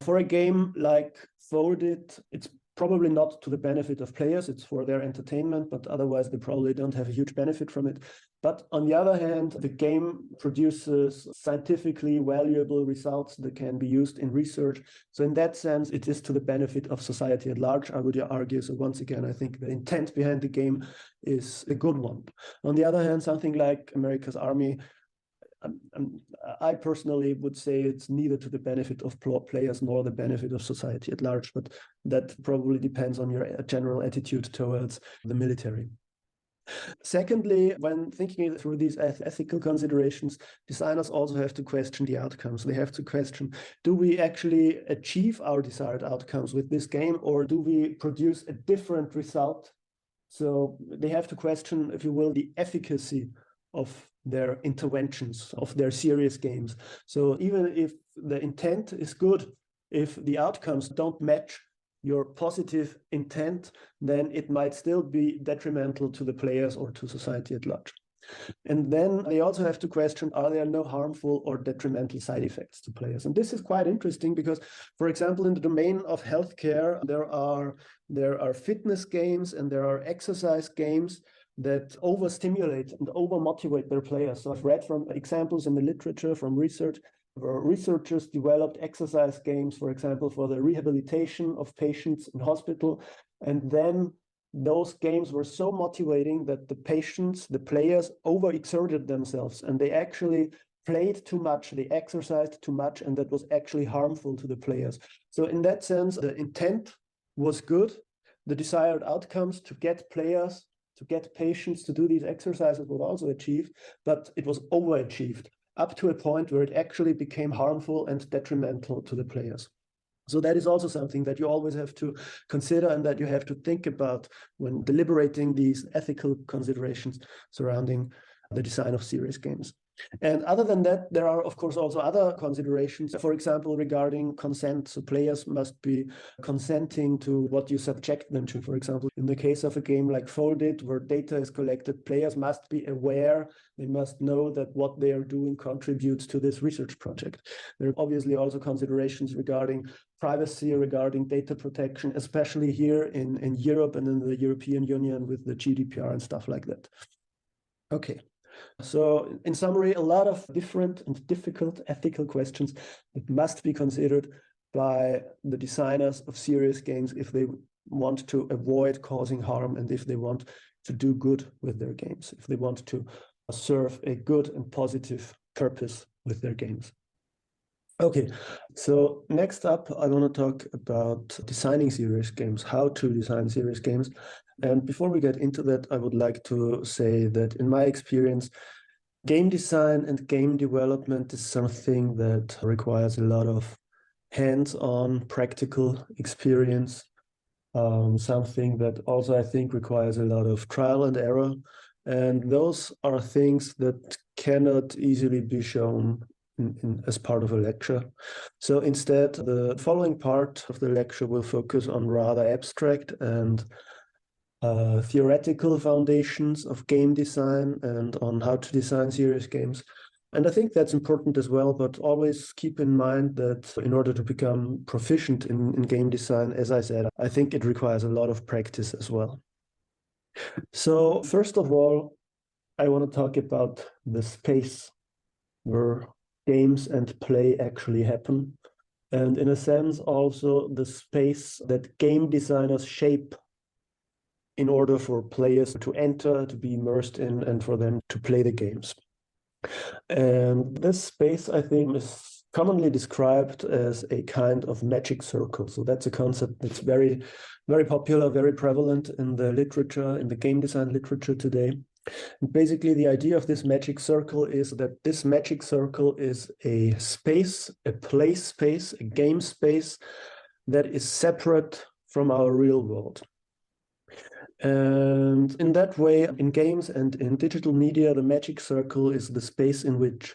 For a game like Folded, it's probably not to the benefit of players, it's for their entertainment, but otherwise they probably don't have a huge benefit from it. But on the other hand, the game produces scientifically valuable results that can be used in research. So in that sense, it is to the benefit of society at large, I would argue. So once again, I think the intent behind the game is a good one. On the other hand, something like America's Army, I personally would say it's neither to the benefit of players nor the benefit of society at large, but that probably depends on your general attitude towards the military. Secondly, when thinking through these ethical considerations, designers also have to question the outcomes. They have to question, do we actually achieve our desired outcomes with this game, or do we produce a different result? So they have to question, if you will, the efficacy of their interventions, of their serious games. So even if the intent is good, if the outcomes don't match your positive intent, then it might still be detrimental to the players or to society at large. And then they also have to question, are there no harmful or detrimental side effects to players? And this is quite interesting because, for example, in the domain of healthcare, there are fitness games and there are exercise games that overstimulate and overmotivate their players. So I've read from examples in the literature from research where researchers developed exercise games, for example, for the rehabilitation of patients in hospital. And then those games were so motivating that the patients, the players, overexerted themselves, and they actually played too much, they exercised too much, and that was actually harmful to the players. So in that sense, the intent was good. The desired outcomes to get players, to get patients to do these exercises was also achieved, but it was overachieved up to a point where it actually became harmful and detrimental to the players. So that is also something that you always have to consider and that you have to think about when deliberating these ethical considerations surrounding the design of serious games. And other than that, there are, of course, also other considerations, for example, regarding consent. So players must be consenting to what you subject them to. For example, in the case of a game like Folded, where data is collected, players must be aware, they must know that what they are doing contributes to this research project. There are obviously also considerations regarding privacy, regarding data protection, especially here in Europe and in the European Union with the GDPR and stuff like that. Okay. So in summary, a lot of different and difficult ethical questions that must be considered by the designers of serious games if they want to avoid causing harm and if they want to do good with their games, if they want to serve a good and positive purpose with their games. Okay, so next up, I want to talk about designing serious games, how to design serious games. And before we get into that, I would like to say that in my experience, game design and game development is something that requires a lot of hands-on practical experience, something that also I think requires a lot of trial and error. And those are things that cannot easily be shown as part of a lecture. So instead, the following part of the lecture will focus on rather abstract and theoretical foundations of game design and on how to design serious games. And I think that's important as well, but always keep in mind that in order to become proficient in game design, as I said, I think it requires a lot of practice as well. So first of all, I want to talk about the space where games and play actually happen. And in a sense, also the space that game designers shape in order for players to enter, to be immersed in, and for them to play the games. And this space, I think, is commonly described as a kind of magic circle. So that's a concept that's very, very popular, very prevalent in the literature, in the game design literature today. And basically, the idea of this magic circle is that this magic circle is a space, a play space, a game space that is separate from our real world. And in that way, in games and in digital media, the magic circle is the space in which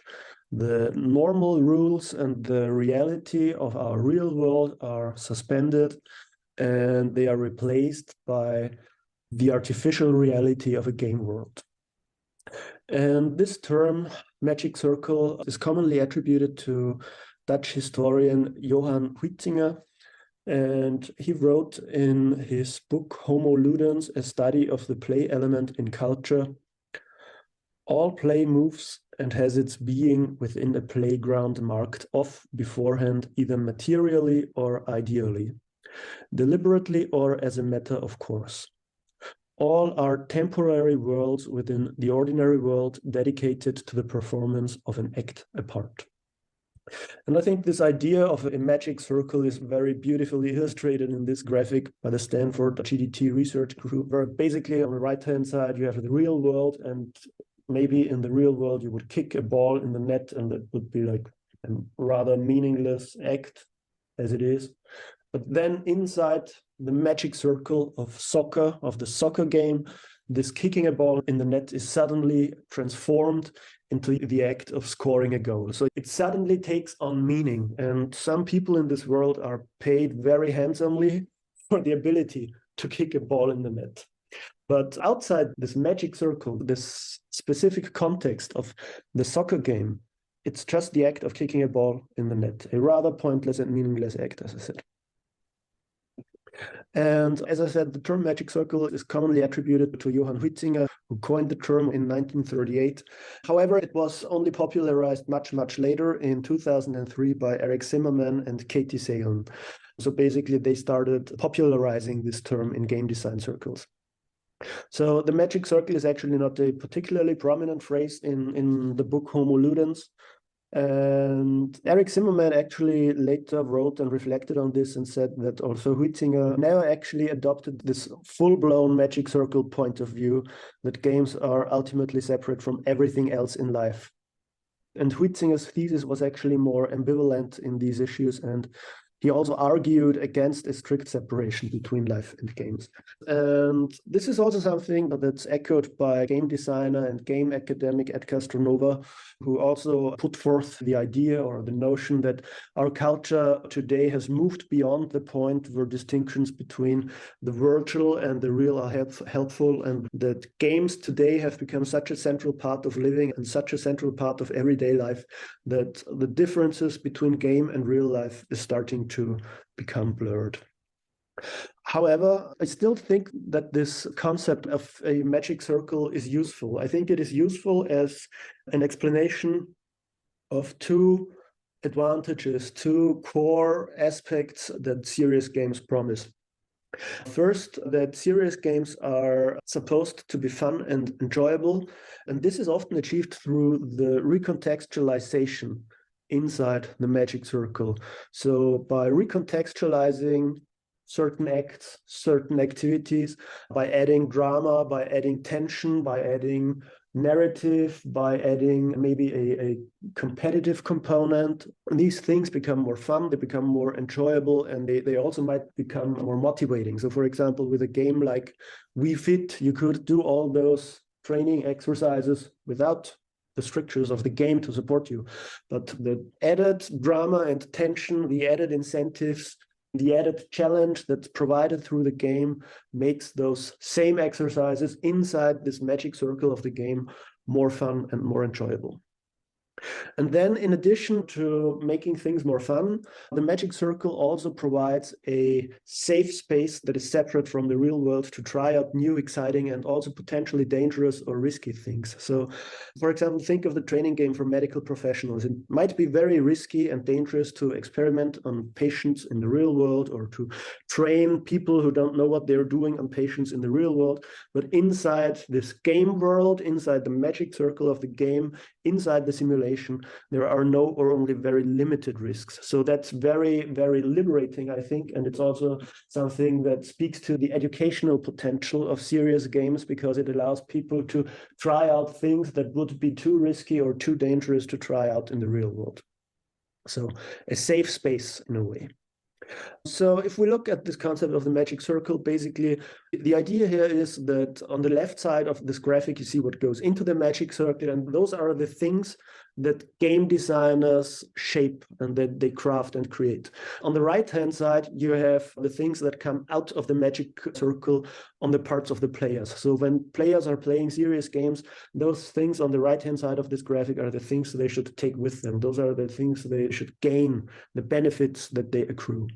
the normal rules and the reality of our real world are suspended, and they are replaced by the artificial reality of a game world. And this term, magic circle, is commonly attributed to Dutch historian Johan Huizinga. And he wrote in his book Homo Ludens, a study of the play element in culture, all play moves and has its being within a playground marked off beforehand, either materially or ideally, deliberately or as a matter of course. All are temporary worlds within the ordinary world dedicated to the performance of an act apart. And I think this idea of a magic circle is very beautifully illustrated in this graphic by the Stanford GDT research group, where basically on the right-hand side, you have the real world, and maybe in the real world, you would kick a ball in the net, and that would be like a rather meaningless act as it is. But then inside the magic circle of soccer, of the soccer game, this kicking a ball in the net is suddenly transformed into the act of scoring a goal. So it suddenly takes on meaning. And some people in this world are paid very handsomely for the ability to kick a ball in the net. But outside this magic circle, this specific context of the soccer game, it's just the act of kicking a ball in the net, a rather pointless and meaningless act, as I said. And as I said, the term magic circle is commonly attributed to Johan Huizinga, who coined the term in 1938. However, it was only popularized much, much later in 2003 by Eric Zimmerman and Katie Salen. So basically, they started popularizing this term in game design circles. So the magic circle is actually not a particularly prominent phrase in the book Homo Ludens. And Eric Zimmerman actually later wrote and reflected on this and said that also Huizinga never actually adopted this full-blown magic circle point of view that games are ultimately separate from everything else in life. And Huizinga's thesis was actually more ambivalent in these issues, and he also argued against a strict separation between life and games. And this is also something that's echoed by game designer and game academic Ed Castronova, who also put forth the idea or the notion that our culture today has moved beyond the point where distinctions between the virtual and the real are helpful, and that games today have become such a central part of living and such a central part of everyday life that the differences between game and real life is starting to become blurred. However, I still think that this concept of a magic circle is useful. I think it is useful as an explanation of two advantages, two core aspects that serious games promise. First, that serious games are supposed to be fun and enjoyable, and this is often achieved through the recontextualization inside the magic circle. So by recontextualizing certain acts, certain activities, by adding drama, by adding tension, by adding narrative, by adding maybe a competitive component, these things become more fun, they become more enjoyable, and they also might become more motivating. So for example, with a game like We Fit, you could do all those training exercises without the strictures of the game to support you. But the added drama and tension, the added incentives, the added challenge that's provided through the game makes those same exercises inside this magic circle of the game more fun and more enjoyable. And then in addition to making things more fun, the magic circle also provides a safe space that is separate from the real world to try out new, exciting, and also potentially dangerous or risky things. So, for example, think of the training game for medical professionals. It might be very risky and dangerous to experiment on patients in the real world or to train people who don't know what they're doing on patients in the real world. But inside this game world, inside the magic circle of the game, inside the simulation, there are no or only very limited risks. So that's very, very liberating, I think. And it's also something that speaks to the educational potential of serious games, because it allows people to try out things that would be too risky or too dangerous to try out in the real world. So a safe space in a way. So if we look at this concept of the magic circle, basically the idea here is that on the left side of this graphic, you see what goes into the magic circle, and those are the things that game designers shape and that they craft and create. On the right-hand side, you have the things that come out of the magic circle on the parts of the players. So when players are playing serious games, those things on the right-hand side of this graphic are the things they should take with them. Those are the things they should gain, the benefits that they accrue.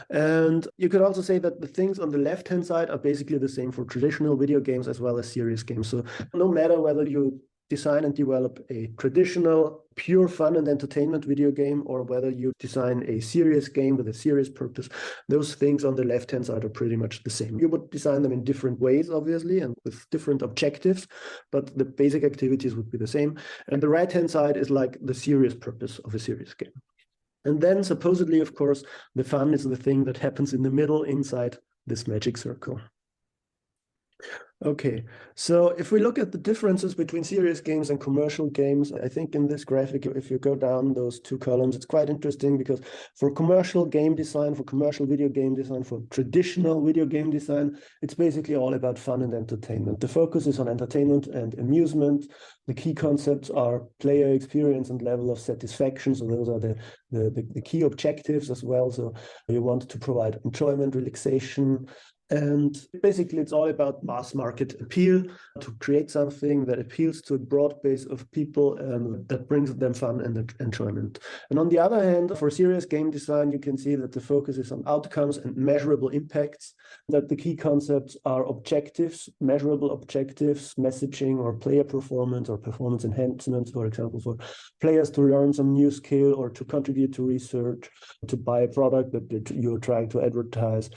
And you could also say that the things on the left-hand side are basically the same for traditional video games as well as serious games. So no matter whether you design and develop a traditional, pure fun and entertainment video game, or whether you design a serious game with a serious purpose, those things on the left-hand side are pretty much the same. You would design them in different ways, obviously, and with different objectives, but the basic activities would be the same. And the right-hand side is like the serious purpose of a serious game. And then supposedly, of course, the fun is the thing that happens in the middle inside this magic circle. Okay, so if we look at the differences between serious games and commercial games, I think in this graphic, if you go down those two columns, it's quite interesting, because for commercial game design, for commercial video game design, for traditional video game design, it's basically all about fun and entertainment. The focus is on entertainment and amusement. The key concepts are player experience and level of satisfaction. So those are the key objectives as well. So you want to provide enjoyment, relaxation, and basically it's all about mass market appeal, to create something that appeals to a broad base of people and that brings them fun and enjoyment. And on the other hand, for serious game design, you can see that the focus is on outcomes and measurable impacts, that the key concepts are objectives, measurable objectives, messaging or player performance or performance enhancements, for example, for players to learn some new skill or to contribute to research, to buy a product that you're trying to advertise,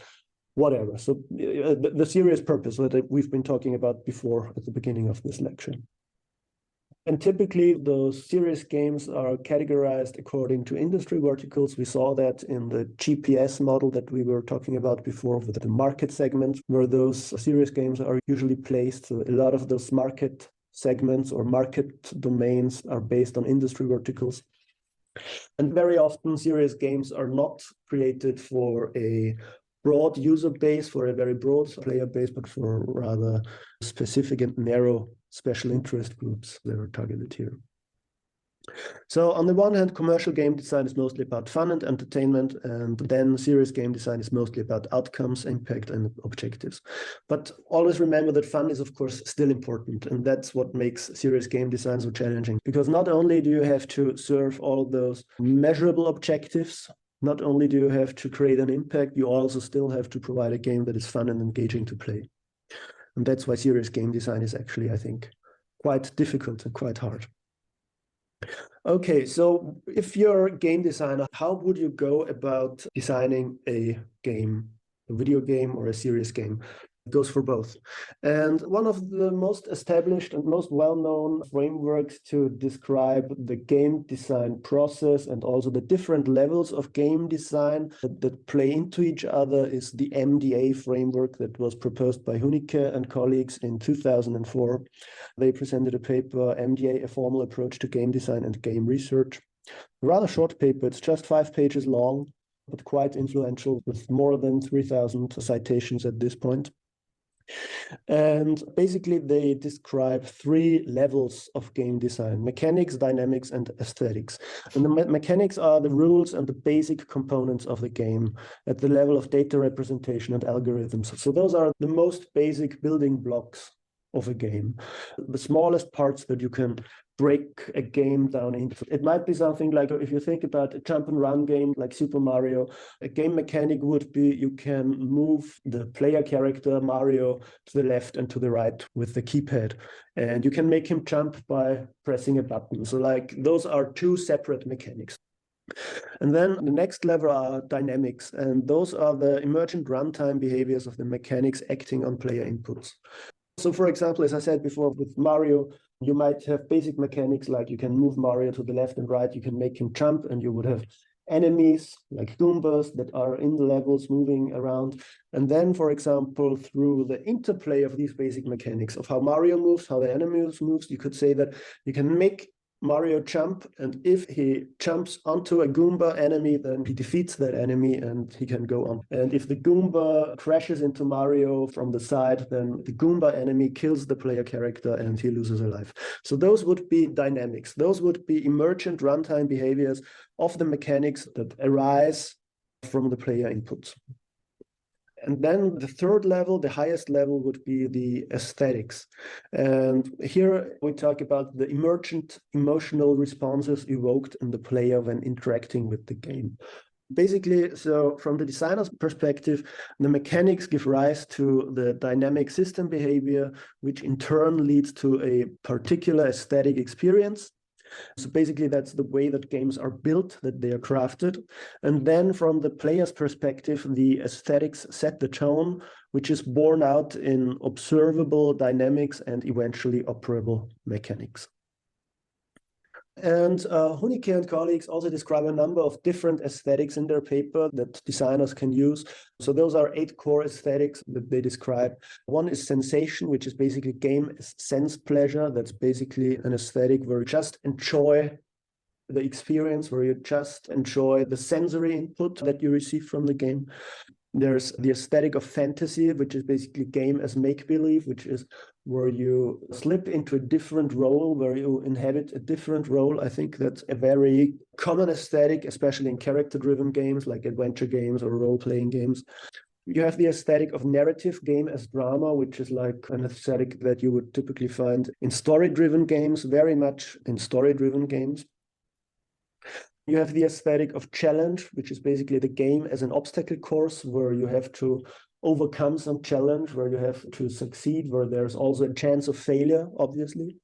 whatever. So the serious purpose that we've been talking about before at the beginning of this lecture. And typically those serious games are categorized according to industry verticals. We saw that in the GPS model that we were talking about before with the market segment, where those serious games are usually placed. So a lot of those market segments or market domains are based on industry verticals. And very often serious games are not created for a broad user base, for a very broad player base, but for rather specific and narrow special interest groups that are targeted here. So on the one hand, commercial game design is mostly about fun and entertainment, and then serious game design is mostly about outcomes, impact, and objectives. But always remember that fun is, of course, still important, and that's what makes serious game design so challenging, because not only do you have to serve all of those measurable objectives, not only do you have to create an impact, you also still have to provide a game that is fun and engaging to play. And that's why serious game design is actually, I think, quite difficult and quite hard. Okay, so if you're a game designer, how would you go about designing a game, a video game or a serious game? It goes for both. And one of the most established and most well-known frameworks to describe the game design process and also the different levels of game design that play into each other is the MDA framework that was proposed by Hunicke and colleagues in 2004. They presented a paper, MDA, a formal approach to game design and game research. A rather short paper, it's just 5 pages long, but quite influential with more than 3,000 citations at this point. And basically, they describe 3 levels of game design: mechanics, dynamics, and aesthetics. And the mechanics are the rules and the basic components of the game at the level of data representation and algorithms. So those are the most basic building blocks of a game, the smallest parts that you can break a game down into. It might be something like, if you think about a jump and run game like Super Mario, a game mechanic would be you can move the player character Mario to the left and to the right with the keypad, and you can make him jump by pressing a button. So like those are 2 separate mechanics. And then the next level are dynamics, and those are the emergent runtime behaviors of the mechanics acting on player inputs. So for example, as I said before, with Mario, you might have basic mechanics like you can move Mario to the left and right, you can make him jump, and you would have enemies like Goombas that are in the levels moving around. And then, for example, through the interplay of these basic mechanics of how Mario moves, how the enemies moves, you could say that you can make Mario jump, and if he jumps onto a Goomba enemy, then he defeats that enemy and he can go on. And if the Goomba crashes into Mario from the side, then the Goomba enemy kills the player character and he loses a life. So those would be dynamics. Those would be emergent runtime behaviors of the mechanics that arise from the player inputs. And then the third level, the highest level, would be the aesthetics. And here we talk about the emergent emotional responses evoked in the player when interacting with the game. Basically, so from the designer's perspective, the mechanics give rise to the dynamic system behavior, which in turn leads to a particular aesthetic experience. So basically, that's the way that games are built, that they are crafted. And then from the player's perspective, the aesthetics set the tone, which is borne out in observable dynamics and eventually operable mechanics. And Hunicke and colleagues also describe a number of different aesthetics in their paper that designers can use. So those are 8 core aesthetics that they describe. One is sensation, which is basically game sense pleasure. That's basically an aesthetic where you just enjoy the experience, where you just enjoy the sensory input that you receive from the game. There's the aesthetic of fantasy, which is basically game as make-believe, which is where you slip into a different role, where you inhabit a different role. I think that's a very common aesthetic, especially in character-driven games like adventure games or role-playing games. You have the aesthetic of narrative game as drama, which is like an aesthetic that you would typically find in story-driven games, very much in story-driven games. You have the aesthetic of challenge, which is basically the game as an obstacle course where you have to overcome some challenge, where you have to succeed, where there's also a chance of failure, obviously.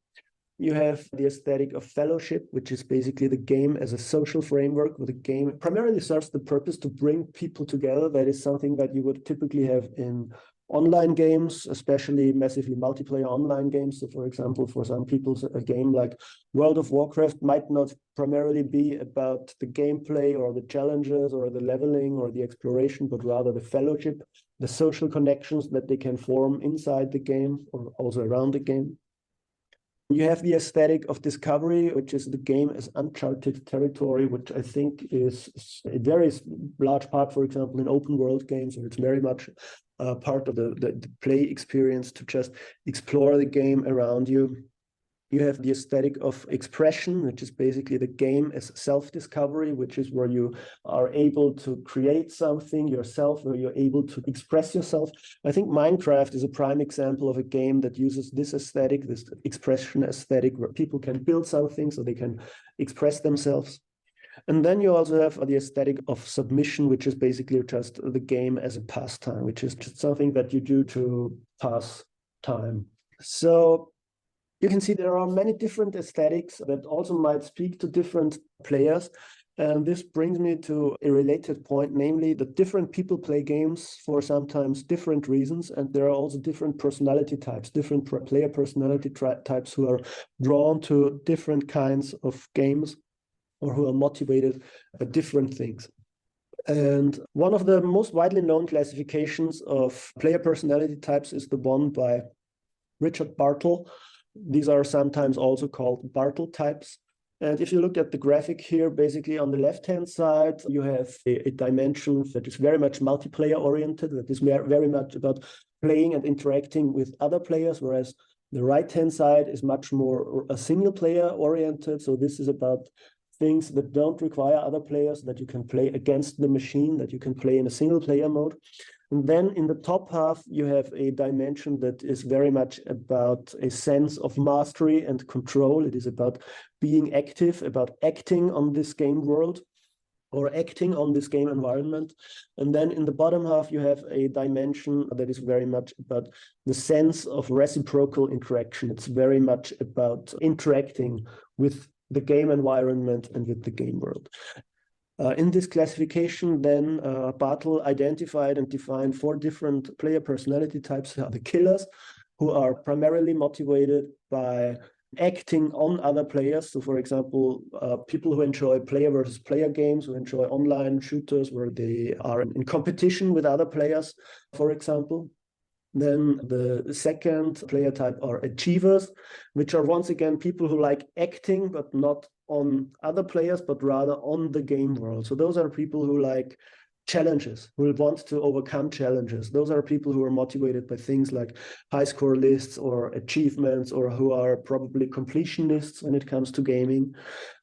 You have the aesthetic of fellowship, which is basically the game as a social framework, where the game primarily serves the purpose to bring people together. That is something that you would typically have in online games, especially massively multiplayer online games. So for example, for some people, a game like World of Warcraft might not primarily be about the gameplay or the challenges or the leveling or the exploration, but rather the fellowship, the social connections that they can form inside the game or also around the game. You have the aesthetic of discovery, which is the game as uncharted territory, which I think is a very large part, for example, in open world games, and it's very much part of the play experience to just explore the game around you. You have the aesthetic of expression, which is basically the game as self-discovery, which is where you are able to create something yourself, where you're able to express yourself. I think Minecraft is a prime example of a game that uses this aesthetic, this expression aesthetic, where people can build something so they can express themselves. And then you also have the aesthetic of submission, which is basically just the game as a pastime, which is just something that you do to pass time. So you can see there are many different aesthetics that also might speak to different players. And this brings me to a related point, namely that different people play games for sometimes different reasons. And there are also different personality types, different player personality types who are drawn to different kinds of games or who are motivated by different things. And one of the most widely known classifications of player personality types is the one by Richard Bartle. These are sometimes also called Bartle types. And if you look at the graphic here, basically on the left-hand side, you have a dimension that is very much multiplayer oriented, that is very much about playing and interacting with other players, whereas the right-hand side is much more a single player oriented. So this is about things that don't require other players, that you can play against the machine, that you can play in a single player mode. And then in the top half, you have a dimension that is very much about a sense of mastery and control. It is about being active, about acting on this game world or acting on this game environment. And then in the bottom half, you have a dimension that is very much about the sense of reciprocal interaction. It's very much about interacting with the game environment and with the game world. In this classification, then Bartel identified and defined 4 different player personality types. The killers, who are primarily motivated by acting on other players. So, for example, people who enjoy player versus player games, who enjoy online shooters where they are in competition with other players, for example. Then the second player type are achievers, which are once again people who like acting, but not on other players, but rather on the game world. So those are people who like challenges, who want to overcome challenges. Those are people who are motivated by things like high score lists or achievements, or who are probably completionists when it comes to gaming.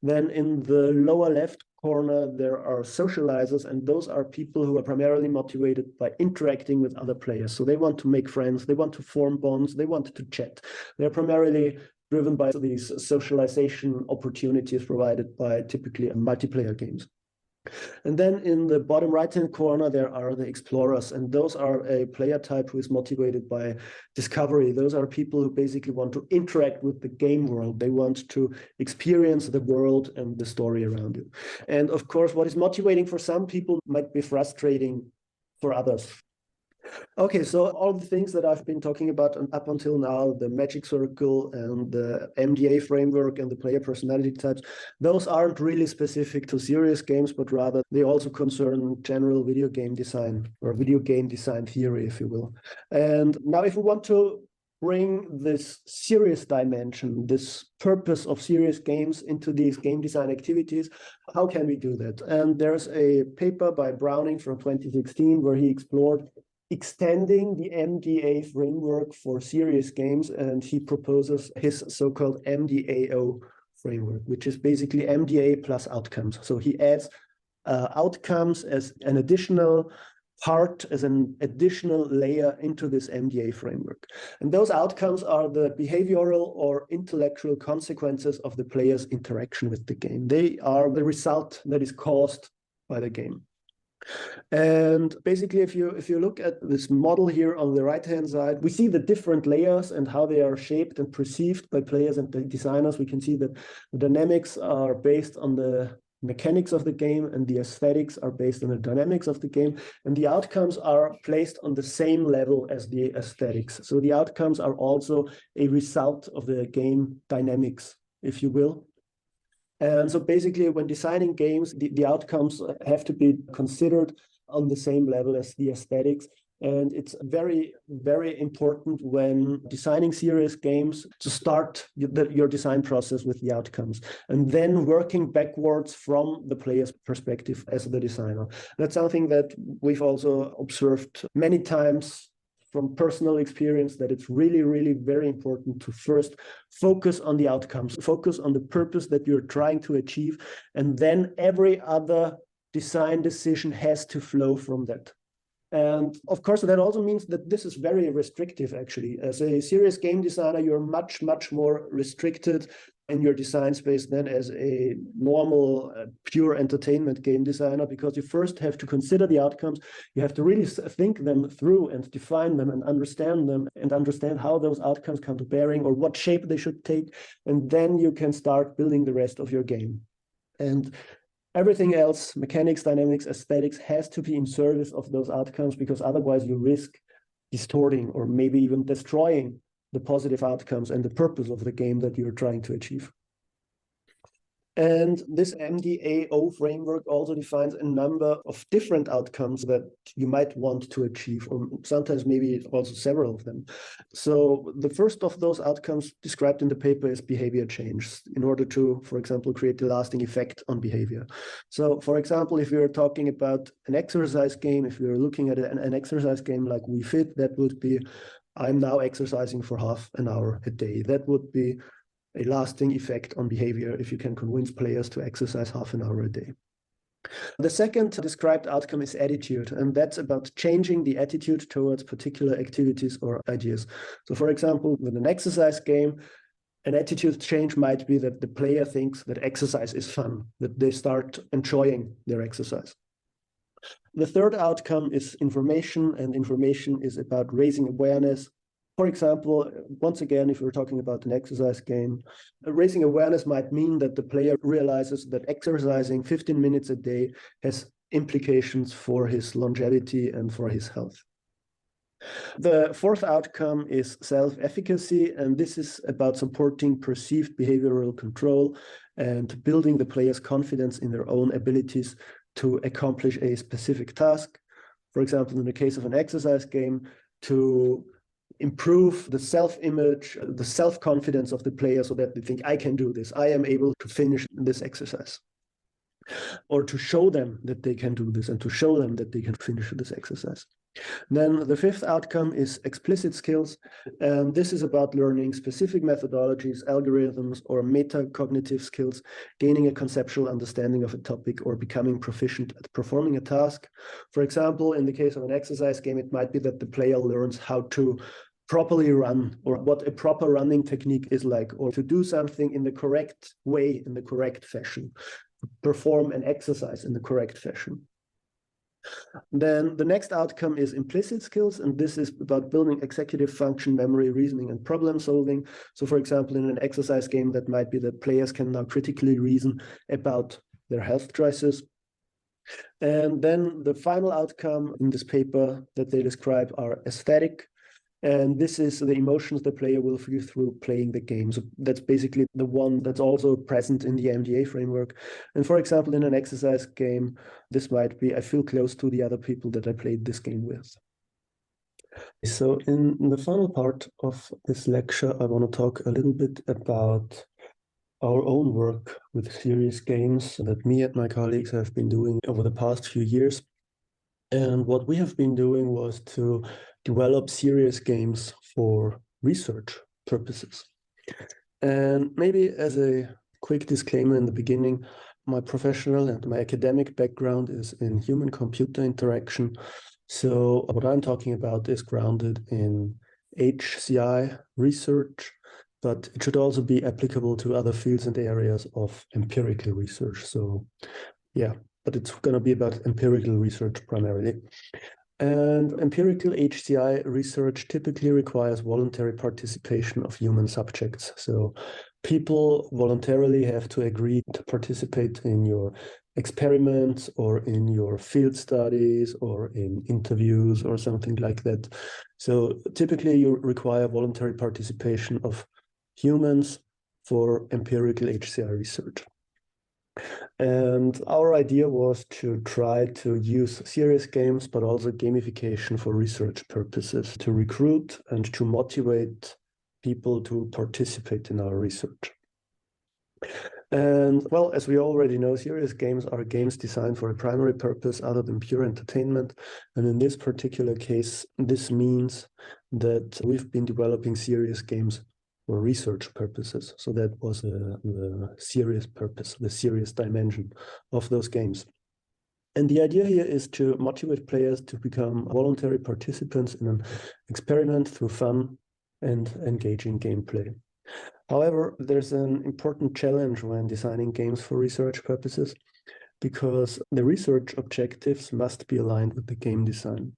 Then in the lower left corner, there are socializers, and those are people who are primarily motivated by interacting with other players. So they want to make friends, they want to form bonds, they want to chat. They're primarily driven by these socialization opportunities provided by typically multiplayer games. And then in the bottom right-hand corner, there are the explorers, and those are a player type who is motivated by discovery. Those are people who basically want to interact with the game world. They want to experience the world and the story around it. And of course, what is motivating for some people might be frustrating for others. Okay, so all the things that I've been talking about up until now, the magic circle and the MDA framework and the player personality types, those aren't really specific to serious games, but rather they also concern general video game design, or video game design theory, if you will. And now if we want to bring this serious dimension, this purpose of serious games into these game design activities, how can we do that? And there's a paper by Browning from 2016 where he explored extending the MDA framework for serious games, and he proposes his so-called MDAO framework, which is basically MDA plus outcomes. So he adds outcomes as an additional part, as an additional layer into this MDA framework. And those outcomes are the behavioral or intellectual consequences of the player's interaction with the game. They are the result that is caused by the game. And basically, if you look at this model here on the right-hand side, we see the different layers and how they are shaped and perceived by players and the designers. We can see that the dynamics are based on the mechanics of the game, and the aesthetics are based on the dynamics of the game, and the outcomes are placed on the same level as the aesthetics. So the outcomes are also a result of the game dynamics, if you will. And so basically, when designing games, the outcomes have to be considered on the same level as the aesthetics. And it's very, very important when designing serious games to start your design process with the outcomes, and then working backwards from the player's perspective as the designer. That's something that we've also observed many times from personal experience, that it's really, really very important to first focus on the outcomes, focus on the purpose that you're trying to achieve, and then every other design decision has to flow from that. And of course, that also means that this is very restrictive, actually. As a serious game designer, you're much, much more restricted in your design space than as a normal, pure entertainment game designer, because you first have to consider the outcomes. You have to really think them through and define them and understand how those outcomes come to bearing or what shape they should take. And then you can start building the rest of your game. And everything else, mechanics, dynamics, aesthetics, has to be in service of those outcomes, because otherwise you risk distorting or maybe even destroying the positive outcomes and the purpose of the game that you're trying to achieve. And this MDAO framework also defines a number of different outcomes that you might want to achieve, or sometimes maybe also several of them. So the first of those outcomes described in the paper is behavior change in order to, for example, create a lasting effect on behavior. So for example, if you're talking about an exercise game, if you're looking at an exercise game like We Fit, that would be, I'm now exercising for half an hour a day. That would be a lasting effect on behavior if you can convince players to exercise half an hour a day. The second described outcome is attitude, and that's about changing the attitude towards particular activities or ideas. So for example, with an exercise game, an attitude change might be that the player thinks that exercise is fun, that they start enjoying their exercise. The third outcome is information, and information is about raising awareness. For example, once again, if we're talking about an exercise game, raising awareness might mean that the player realizes that exercising 15 minutes a day has implications for his longevity and for his health. The fourth outcome is self-efficacy, and this is about supporting perceived behavioral control and building the player's confidence in their own abilities to accomplish a specific task. For example, in the case of an exercise game, to improve the self-image, the self-confidence of the player so that they think, I can do this, I am able to finish this exercise. Or to show them that they can do this and to show them that they can finish this exercise. Then the fifth outcome is explicit skills. And this is about learning specific methodologies, algorithms, or metacognitive skills, gaining a conceptual understanding of a topic, or becoming proficient at performing a task. For example, in the case of an exercise game, it might be that the player learns how to properly run, or what a proper running technique is like, or to do something in the correct way, in the correct fashion, perform an exercise in the correct fashion. Then the next outcome is implicit skills, and this is about building executive function, memory, reasoning, and problem solving. So for example, in an exercise game, that might be that players can now critically reason about their health choices. And then the final outcome in this paper that they describe are aesthetic. And this is the emotions the player will feel through playing the game. So that's basically the one that's also present in the MDA framework. And for example, in an exercise game, this might be, I feel close to the other people that I played this game with. So in the final part of this lecture, I want to talk a little bit about our own work with serious games that me and my colleagues have been doing over the past few years. And what we have been doing was to develop serious games for research purposes. And maybe as a quick disclaimer in the beginning, my professional and my academic background is in human-computer interaction. So what I'm talking about is grounded in HCI research, but it should also be applicable to other fields and areas of empirical research. So yeah, but it's going to be about empirical research primarily. And empirical HCI research typically requires voluntary participation of human subjects. So people voluntarily have to agree to participate in your experiments or in your field studies or in interviews or something like that. So typically you require voluntary participation of humans for empirical HCI research. And our idea was to try to use serious games, but also gamification for research purposes, to recruit and to motivate people to participate in our research. And well, as we already know, serious games are games designed for a primary purpose other than pure entertainment. And in this particular case, this means that we've been developing serious games for research purposes. So that was the serious purpose, the serious dimension of those games. And the idea here is to motivate players to become voluntary participants in an experiment through fun and engaging gameplay. However, there's an important challenge when designing games for research purposes, because the research objectives must be aligned with the game design.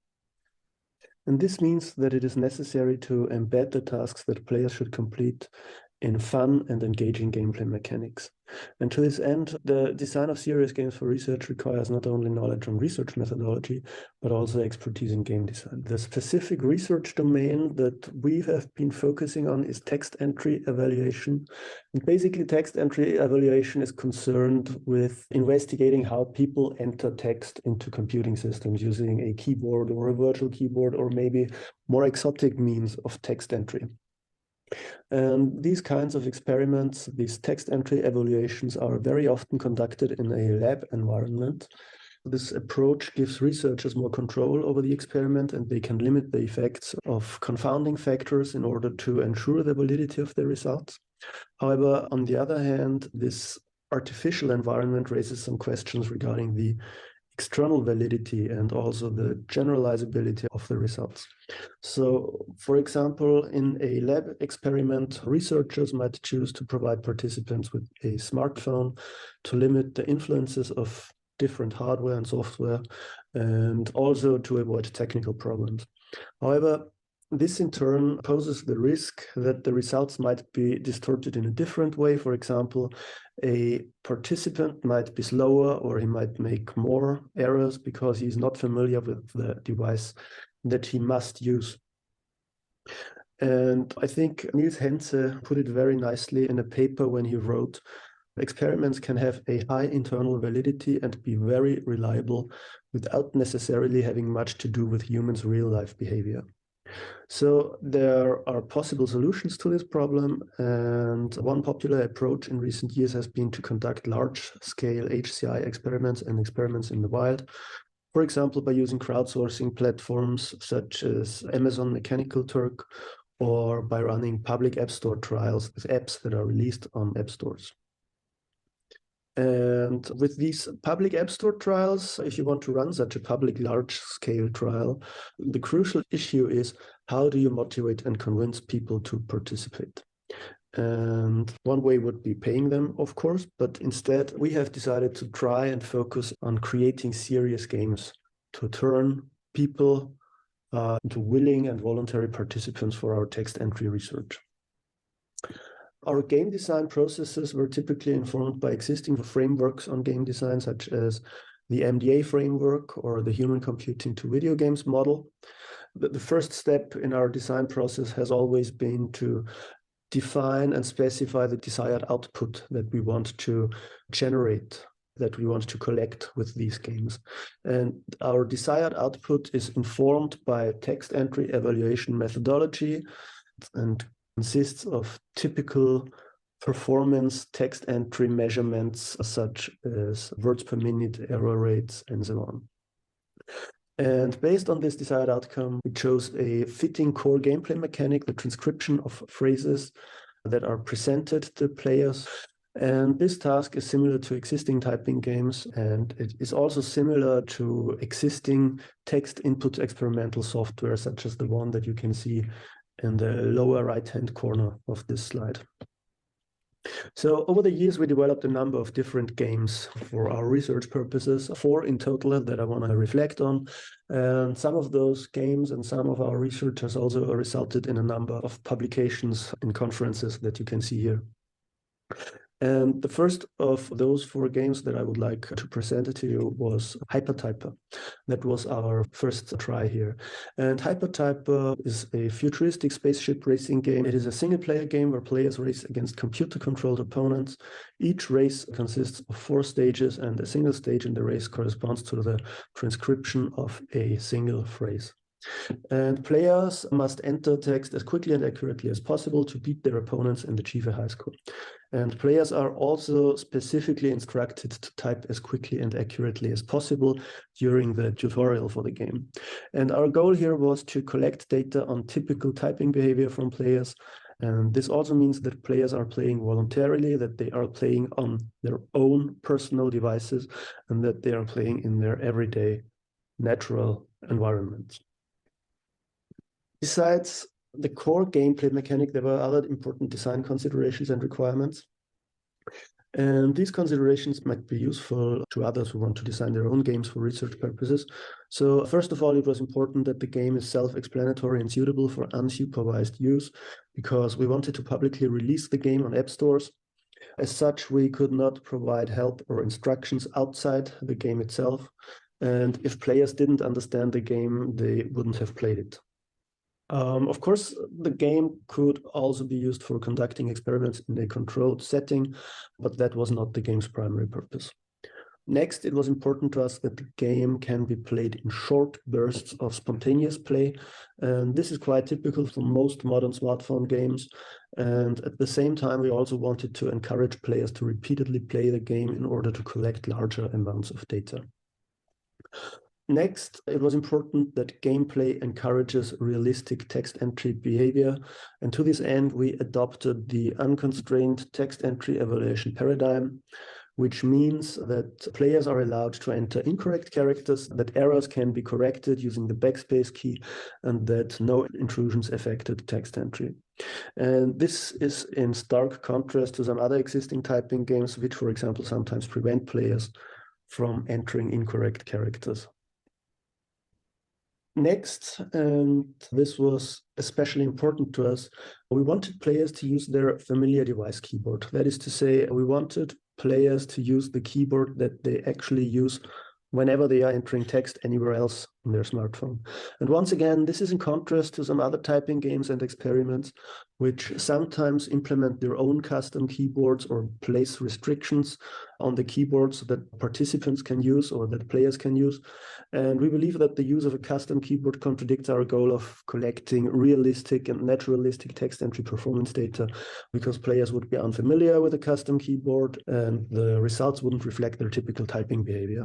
And this means that it is necessary to embed the tasks that players should complete in fun and engaging gameplay mechanics. And to this end, the design of serious games for research requires not only knowledge on research methodology, but also expertise in game design. The specific research domain that we have been focusing on is text entry evaluation. And basically, text entry evaluation is concerned with investigating how people enter text into computing systems using a keyboard or a virtual keyboard, or maybe more exotic means of text entry. And these kinds of experiments, these text entry evaluations, are very often conducted in a lab environment. This approach gives researchers more control over the experiment, and they can limit the effects of confounding factors in order to ensure the validity of the results. However, on the other hand, this artificial environment raises some questions regarding the external validity and also the generalizability of the results. So, for example, in a lab experiment, researchers might choose to provide participants with a smartphone to limit the influences of different hardware and software, and also to avoid technical problems. However, this in turn poses the risk that the results might be distorted in a different way. For example, a participant might be slower, or he might make more errors because he's not familiar with the device that he must use. And I think Niels Henze put it very nicely in a paper when he wrote, experiments can have a high internal validity and be very reliable without necessarily having much to do with humans' real-life behavior. So there are possible solutions to this problem, and one popular approach in recent years has been to conduct large-scale HCI experiments and experiments in the wild, for example, by using crowdsourcing platforms such as Amazon Mechanical Turk, or by running public App Store trials with apps that are released on app stores. And with these public App Store trials, if you want to run such a public large-scale trial, the crucial issue is, how do you motivate and convince people to participate? And one way would be paying them, of course, but instead we have decided to try and focus on creating serious games to turn people into willing and voluntary participants for our text entry research. Our game design processes were typically informed by existing frameworks on game design, such as the MDA framework or the Human Computing to Video Games model. The first step in our design process has always been to define and specify the desired output that we want to generate, that we want to collect with these games. And our desired output is informed by text entry evaluation methodology and consists of typical performance text entry measurements such as words per minute, error rates, and so on. And based on this desired outcome, we chose a fitting core gameplay mechanic, the transcription of phrases that are presented to players. And this task is similar to existing typing games, and it is also similar to existing text input experimental software, such as the one that you can see in the lower right-hand corner of this slide. So over the years, we developed a number of different games for our research purposes, 4 in total that I want to reflect on. And some of those games and some of our research has also resulted in a number of publications and conferences that you can see here. And the first of those 4 games that I would like to present to you was Hypertyper. That was our first try here. And Hypertyper is a futuristic spaceship racing game. It is a single-player game where players race against computer-controlled opponents. Each race consists of 4 stages, and a single stage in the race corresponds to the transcription of a single phrase. And players must enter text as quickly and accurately as possible to beat their opponents and achieve a high score. And players are also specifically instructed to type as quickly and accurately as possible during the tutorial for the game. And our goal here was to collect data on typical typing behavior from players. And this also means that players are playing voluntarily, that they are playing on their own personal devices, and that they are playing in their everyday natural environment. Besides the core gameplay mechanic, there were other important design considerations and requirements. And these considerations might be useful to others who want to design their own games for research purposes. So first of all, it was important that the game is self-explanatory and suitable for unsupervised use, because we wanted to publicly release the game on app stores. As such, we could not provide help or instructions outside the game itself. And if players didn't understand the game, they wouldn't have played it. Of course, the game could also be used for conducting experiments in a controlled setting, but that was not the game's primary purpose. Next, it was important to us that the game can be played in short bursts of spontaneous play. And this is quite typical for most modern smartphone games. And at the same time, we also wanted to encourage players to repeatedly play the game in order to collect larger amounts of data. Next, it was important that gameplay encourages realistic text entry behavior. And to this end, we adopted the unconstrained text entry evaluation paradigm, which means that players are allowed to enter incorrect characters, that errors can be corrected using the backspace key, and that no intrusions affected text entry. And this is in stark contrast to some other existing typing games, which, for example, sometimes prevent players from entering incorrect characters. Next, and this was especially important to us, we wanted players to use their familiar device keyboard. That is to say, we wanted players to use the keyboard that they actually use whenever they are entering text anywhere else on their smartphone. And once again, this is in contrast to some other typing games and experiments, which sometimes implement their own custom keyboards or place restrictions on the keyboards that participants can use or that players can use. And we believe that the use of a custom keyboard contradicts our goal of collecting realistic and naturalistic text entry performance data, because players would be unfamiliar with a custom keyboard and the results wouldn't reflect their typical typing behavior.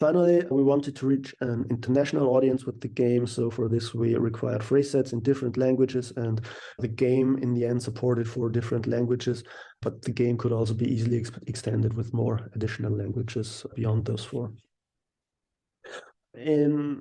Finally, we wanted to reach an international audience with the game, so for this we required phrase sets in different languages, and the game in the end supported 4 different languages, but the game could also be easily extended with more additional languages beyond those 4. In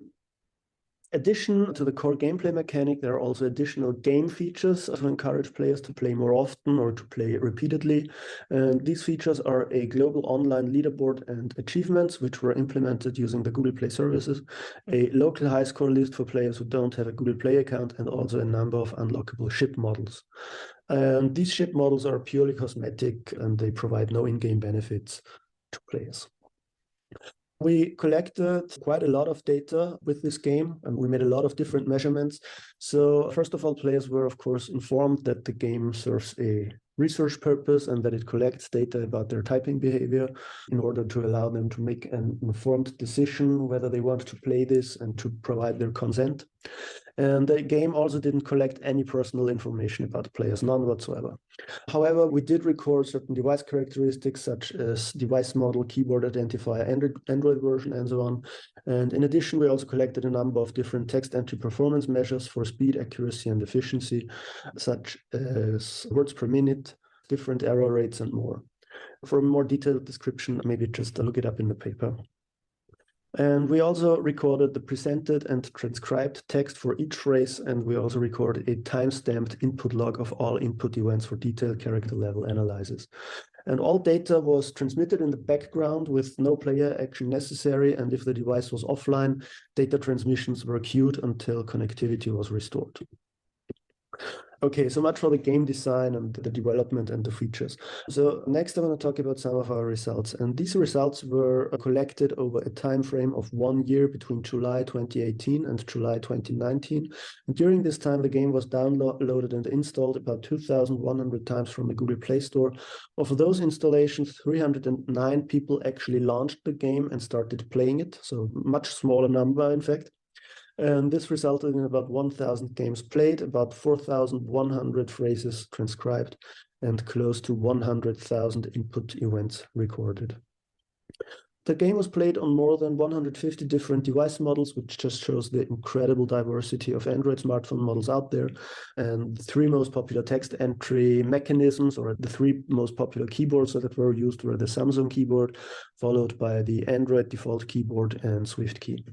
addition to the core gameplay mechanic, there are also additional game features to encourage players to play more often or to play repeatedly. And these features are a global online leaderboard and achievements, which were implemented using the Google Play services, a local high score list for players who don't have a Google Play account, and also a number of unlockable ship models. And these ship models are purely cosmetic and they provide no in-game benefits to players. We collected quite a lot of data with this game, and we made a lot of different measurements. So first of all, players were, of course, informed that the game serves a research purpose and that it collects data about their typing behavior in order to allow them to make an informed decision whether they want to play this and to provide their consent. And the game also didn't collect any personal information about players, none whatsoever. However, we did record certain device characteristics such as device model, keyboard identifier, Android version, and so on. And in addition, we also collected a number of different text entry performance measures for speed, accuracy, and efficiency, such as words per minute, different error rates, and more. For a more detailed description, maybe just look it up in the paper. And we also recorded the presented and transcribed text for each phrase, and we also recorded a time-stamped input log of all input events for detailed character level analysis. And all data was transmitted in the background with no player action necessary, and if the device was offline, data transmissions were queued until connectivity was restored. Okay, so much for the game design and the development and the features. So next I want to talk about some of our results. And these results were collected over a time frame of 1 year between July 2018 and July 2019. And during this time, the game was downloaded and installed about 2,100 times from the Google Play Store. Of those installations, 309 people actually launched the game and started playing it. So much smaller number, in fact. And this resulted in about 1,000 games played, about 4,100 phrases transcribed, and close to 100,000 input events recorded. The game was played on more than 150 different device models, which just shows the incredible diversity of Android smartphone models out there. And the 3 most popular text entry mechanisms, or the 3 most popular keyboards that were used, were the Samsung keyboard, followed by the Android default keyboard and SwiftKey.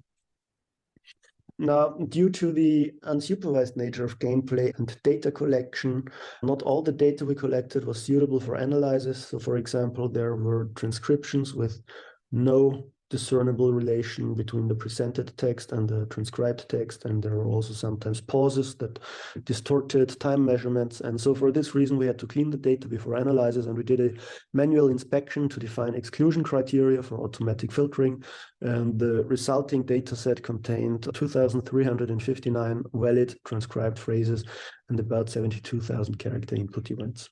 Now, due to the unsupervised nature of gameplay and data collection, not all the data we collected was suitable for analysis. So, for example, there were transcriptions with no discernible relation between the presented text and the transcribed text, and there were also sometimes pauses that distorted time measurements. And so for this reason, we had to clean the data before analysis, and we did a manual inspection to define exclusion criteria for automatic filtering. And the resulting data set contained 2,359 valid transcribed phrases and about 72,000 character input events.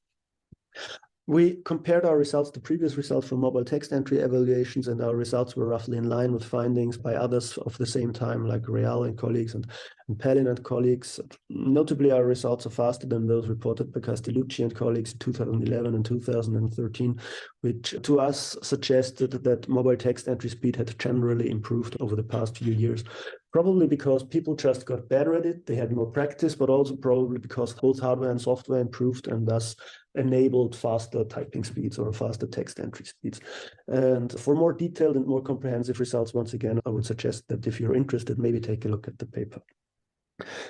We compared our results to previous results from mobile text entry evaluations, and our results were roughly in line with findings by others of the same time, like Real and colleagues and Pellin and colleagues. Notably, our results are faster than those reported by Castellucci and colleagues in 2011 and 2013, which to us suggested that mobile text entry speed had generally improved over the past few years. Probably because people just got better at it, they had more practice, but also probably because both hardware and software improved and thus enabled faster typing speeds or faster text entry speeds. And for more detailed and more comprehensive results, once again, I would suggest that if you're interested, maybe take a look at the paper.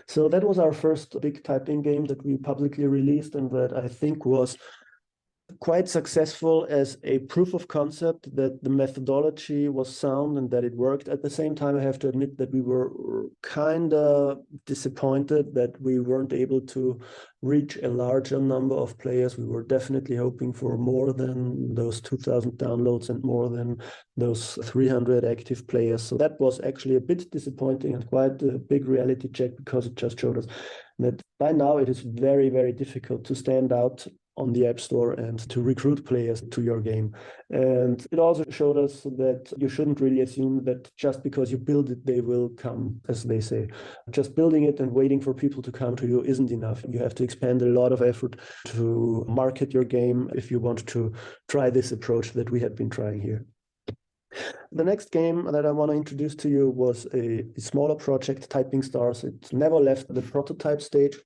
So that was our first big typing game that we publicly released, and that I think was quite successful as a proof of concept that the methodology was sound and that it worked. At the same time, I have to admit that we were kind of disappointed that we weren't able to reach a larger number of players. We were definitely hoping for more than those 2,000 downloads and more than those 300 active players. So that was actually a bit disappointing and quite a big reality check, because it just showed us that by now it is very, very difficult to stand out on the App Store and to recruit players to your game. And it also showed us that you shouldn't really assume that just because you build it, they will come, as they say. Just building it and waiting for people to come to you isn't enough. You have to expend a lot of effort to market your game if you want to try this approach that we have been trying here. The next game that I want to introduce to you was a smaller project, Typing Stars. It never left the prototype stage.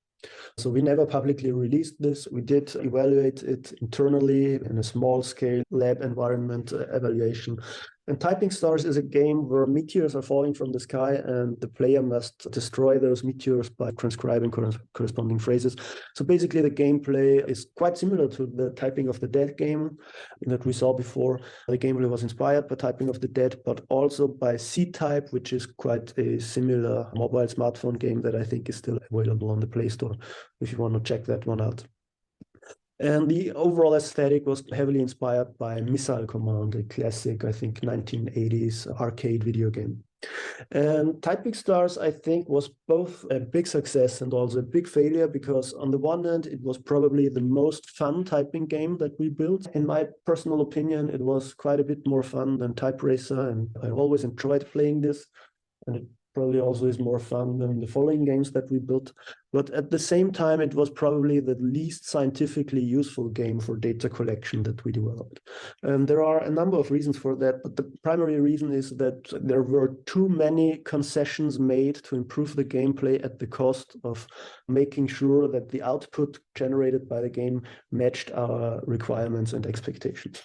So we never publicly released this. We did evaluate it internally in a small-scale lab environment evaluation. And Typing Stars is a game where meteors are falling from the sky, and the player must destroy those meteors by transcribing corresponding phrases. So basically, the gameplay is quite similar to the Typing of the Dead game that we saw before. The gameplay was inspired by Typing of the Dead, but also by C-Type, which is quite a similar mobile smartphone game that I think is still available on the Play Store if you want to check that one out. And the overall aesthetic was heavily inspired by Missile Command, a classic, I think, 1980s arcade video game. And Typing Stars, I think, was both a big success and also a big failure, because on the one hand, it was probably the most fun typing game that we built. In my personal opinion, it was quite a bit more fun than Type Racer, and I always enjoyed playing this. And it probably also is more fun than the following games that we built. But at the same time, it was probably the least scientifically useful game for data collection that we developed. And there are a number of reasons for that, but the primary reason is that there were too many concessions made to improve the gameplay at the cost of making sure that the output generated by the game matched our requirements and expectations.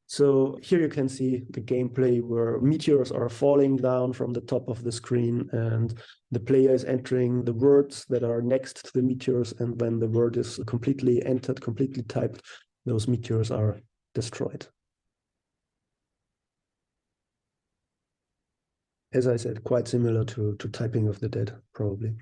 So here you can see the gameplay where meteors are falling down from the top of the screen, and the player is entering the words that are next to the meteors, and when the word is completely entered, completely typed, those meteors are destroyed. As I said, quite similar to Typing of the Dead, probably.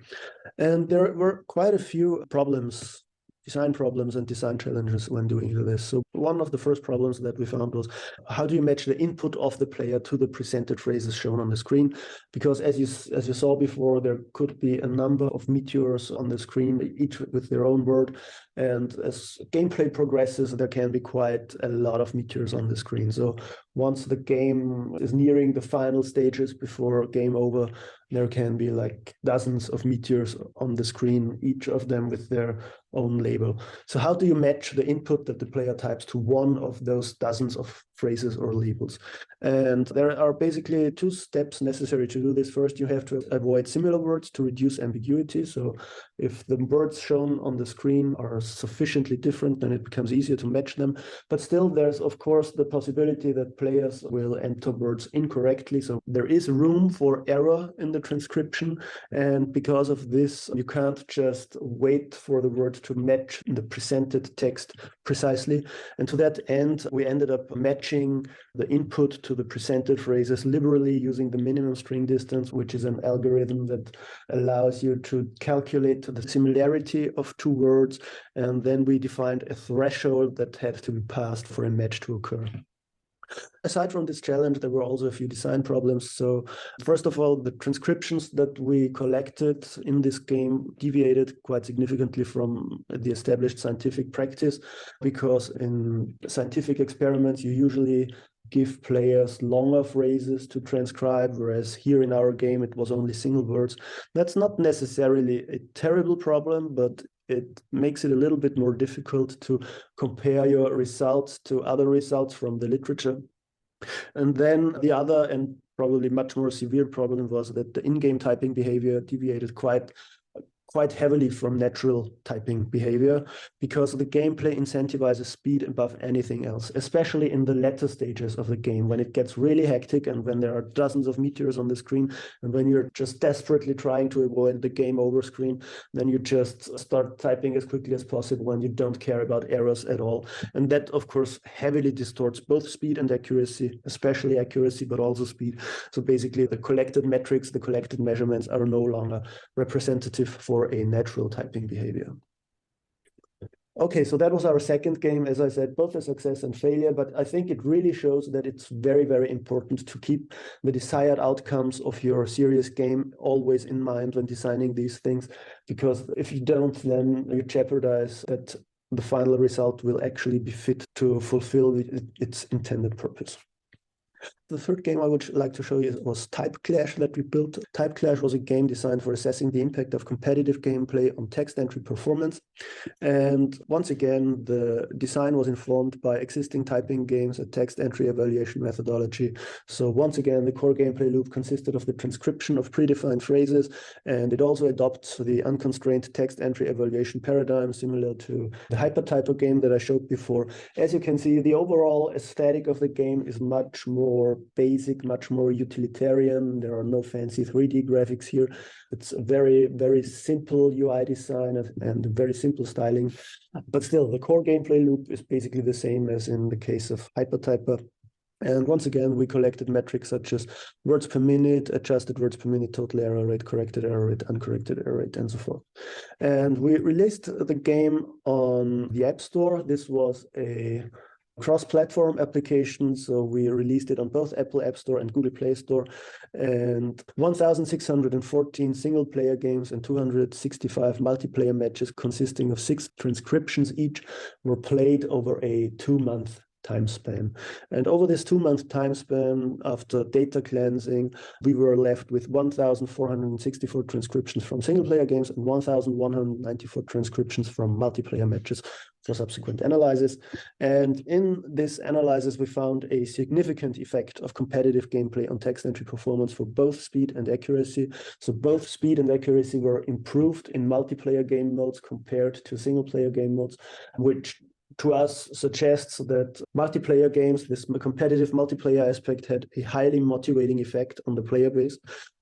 And there were quite a few problems, design problems and design challenges when doing this. So one of the first problems that we found was, how do you match the input of the player to the presented phrases shown on the screen? Because as you saw before, there could be a number of meteors on the screen, each with their own word. And as gameplay progresses, there can be quite a lot of meteors on the screen. So once the game is nearing the final stages before game over, there can be like dozens of meteors on the screen, each of them with their own label. So how do you match the input that the player types to one of those dozens of phrases or labels? And there are basically two steps necessary to do this. First, you have to avoid similar words to reduce ambiguity. So if the words shown on the screen are sufficiently different, then it becomes easier to match them. But still, there's, of course, the possibility that players will enter words incorrectly. So there is room for error in the the transcription. And because of this, you can't just wait for the word to match the presented text precisely. And to that end, we ended up matching the input to the presented phrases liberally using the minimum string distance, which is an algorithm that allows you to calculate the similarity of two words. And then we defined a threshold that had to be passed for a match to occur. Aside from this challenge, there were also a few design problems. So first of all, the transcriptions that we collected in this game deviated quite significantly from the established scientific practice, because in scientific experiments, you usually give players longer phrases to transcribe, whereas here in our game, it was only single words. That's not necessarily a terrible problem, but it makes it a little bit more difficult to compare your results to other results from the literature. And then the other and probably much more severe problem was that the in-game typing behavior deviated quite heavily from natural typing behavior, because the gameplay incentivizes speed above anything else, especially in the latter stages of the game, when it gets really hectic and when there are dozens of meteors on the screen, and when you're just desperately trying to avoid the game over screen, then you just start typing as quickly as possible and you don't care about errors at all. And that, of course, heavily distorts both speed and accuracy, especially accuracy, but also speed. So basically, the collected metrics, the collected measurements are no longer representative for a natural typing behavior. Okay, so that was our second game. As I said, both a success and failure, but I think it really shows that it's very, very important to keep the desired outcomes of your serious game always in mind when designing these things, because if you don't, then you jeopardize that the final result will actually be fit to fulfill its intended purpose. The third game I would like to show you was Type Clash that we built. Type Clash was a game designed for assessing the impact of competitive gameplay on text entry performance. And once again, the design was informed by existing typing games, a text entry evaluation methodology. So once again, the core gameplay loop consisted of the transcription of predefined phrases, and it also adopts the unconstrained text entry evaluation paradigm similar to the hypertyper game that I showed before. As you can see, the overall aesthetic of the game is much more basic, much more utilitarian. There are no fancy 3D graphics here. It's a very, very simple UI design and very simple styling. But still, the core gameplay loop is basically the same as in the case of hypertyper. And once again, we collected metrics such as words per minute, adjusted words per minute, total error rate, corrected error rate, uncorrected error rate, and so forth. And we released the game on the App Store. This was a cross-platform application, so we released it on both Apple App Store and Google Play Store, and 1,614 single-player games and 265 multiplayer matches consisting of 6 transcriptions each were played over a 2-month time span. And over this 2-month time span, after data cleansing, we were left with 1,464 transcriptions from single-player games and 1,194 transcriptions from multiplayer matches for subsequent analysis. And in this analysis, we found a significant effect of competitive gameplay on text entry performance for both speed and accuracy. So both speed and accuracy were improved in multiplayer game modes compared to single-player game modes, which to us suggests that multiplayer games, this competitive multiplayer aspect, had a highly motivating effect on the player base.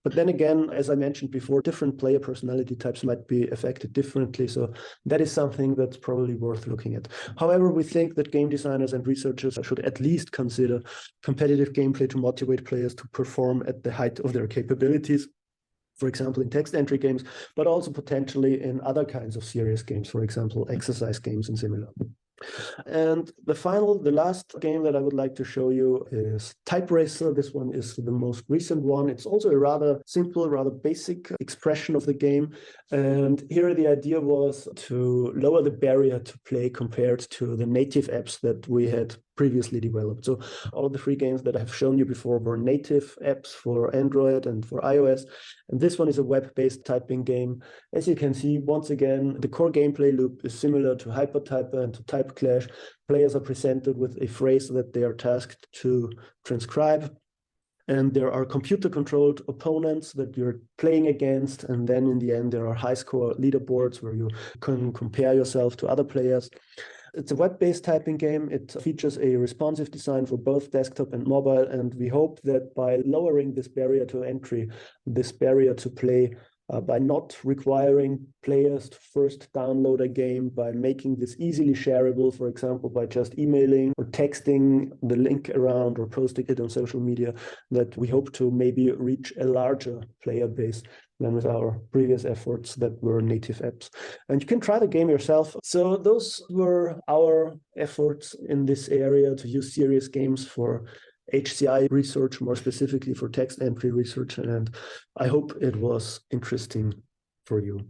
But then again, as I mentioned before, different player personality types might be affected differently. So that is something that's probably worth looking at. However, we think that game designers and researchers should at least consider competitive gameplay to motivate players to perform at the height of their capabilities, for example, in text entry games, but also potentially in other kinds of serious games, for example, exercise games and similar. And the last game that I would like to show you is Type Racer. This one is the most recent one. It's also a rather simple, rather basic expression of the game. And here the idea was to lower the barrier to play compared to the native apps that we had previously developed. So all the 3 games that I have shown you before were native apps for Android and for iOS. And this one is a web-based typing game. As you can see, once again, the core gameplay loop is similar to hypertyper and to Type Clash. Players are presented with a phrase that they are tasked to transcribe. And there are computer-controlled opponents that you're playing against. And then in the end, there are high-score leaderboards where you can compare yourself to other players. It's a web-based typing game. It features a responsive design for both desktop and mobile, and we hope that by lowering this barrier to entry, this barrier to play, by not requiring players to first download a game, by making this easily shareable, for example, by just emailing or texting the link around or posting it on social media, that we hope to maybe reach a larger player base than with our previous efforts that were native apps. And you can try the game yourself. So those were our efforts in this area to use serious games for HCI research, more specifically for text entry research, and I hope it was interesting for you.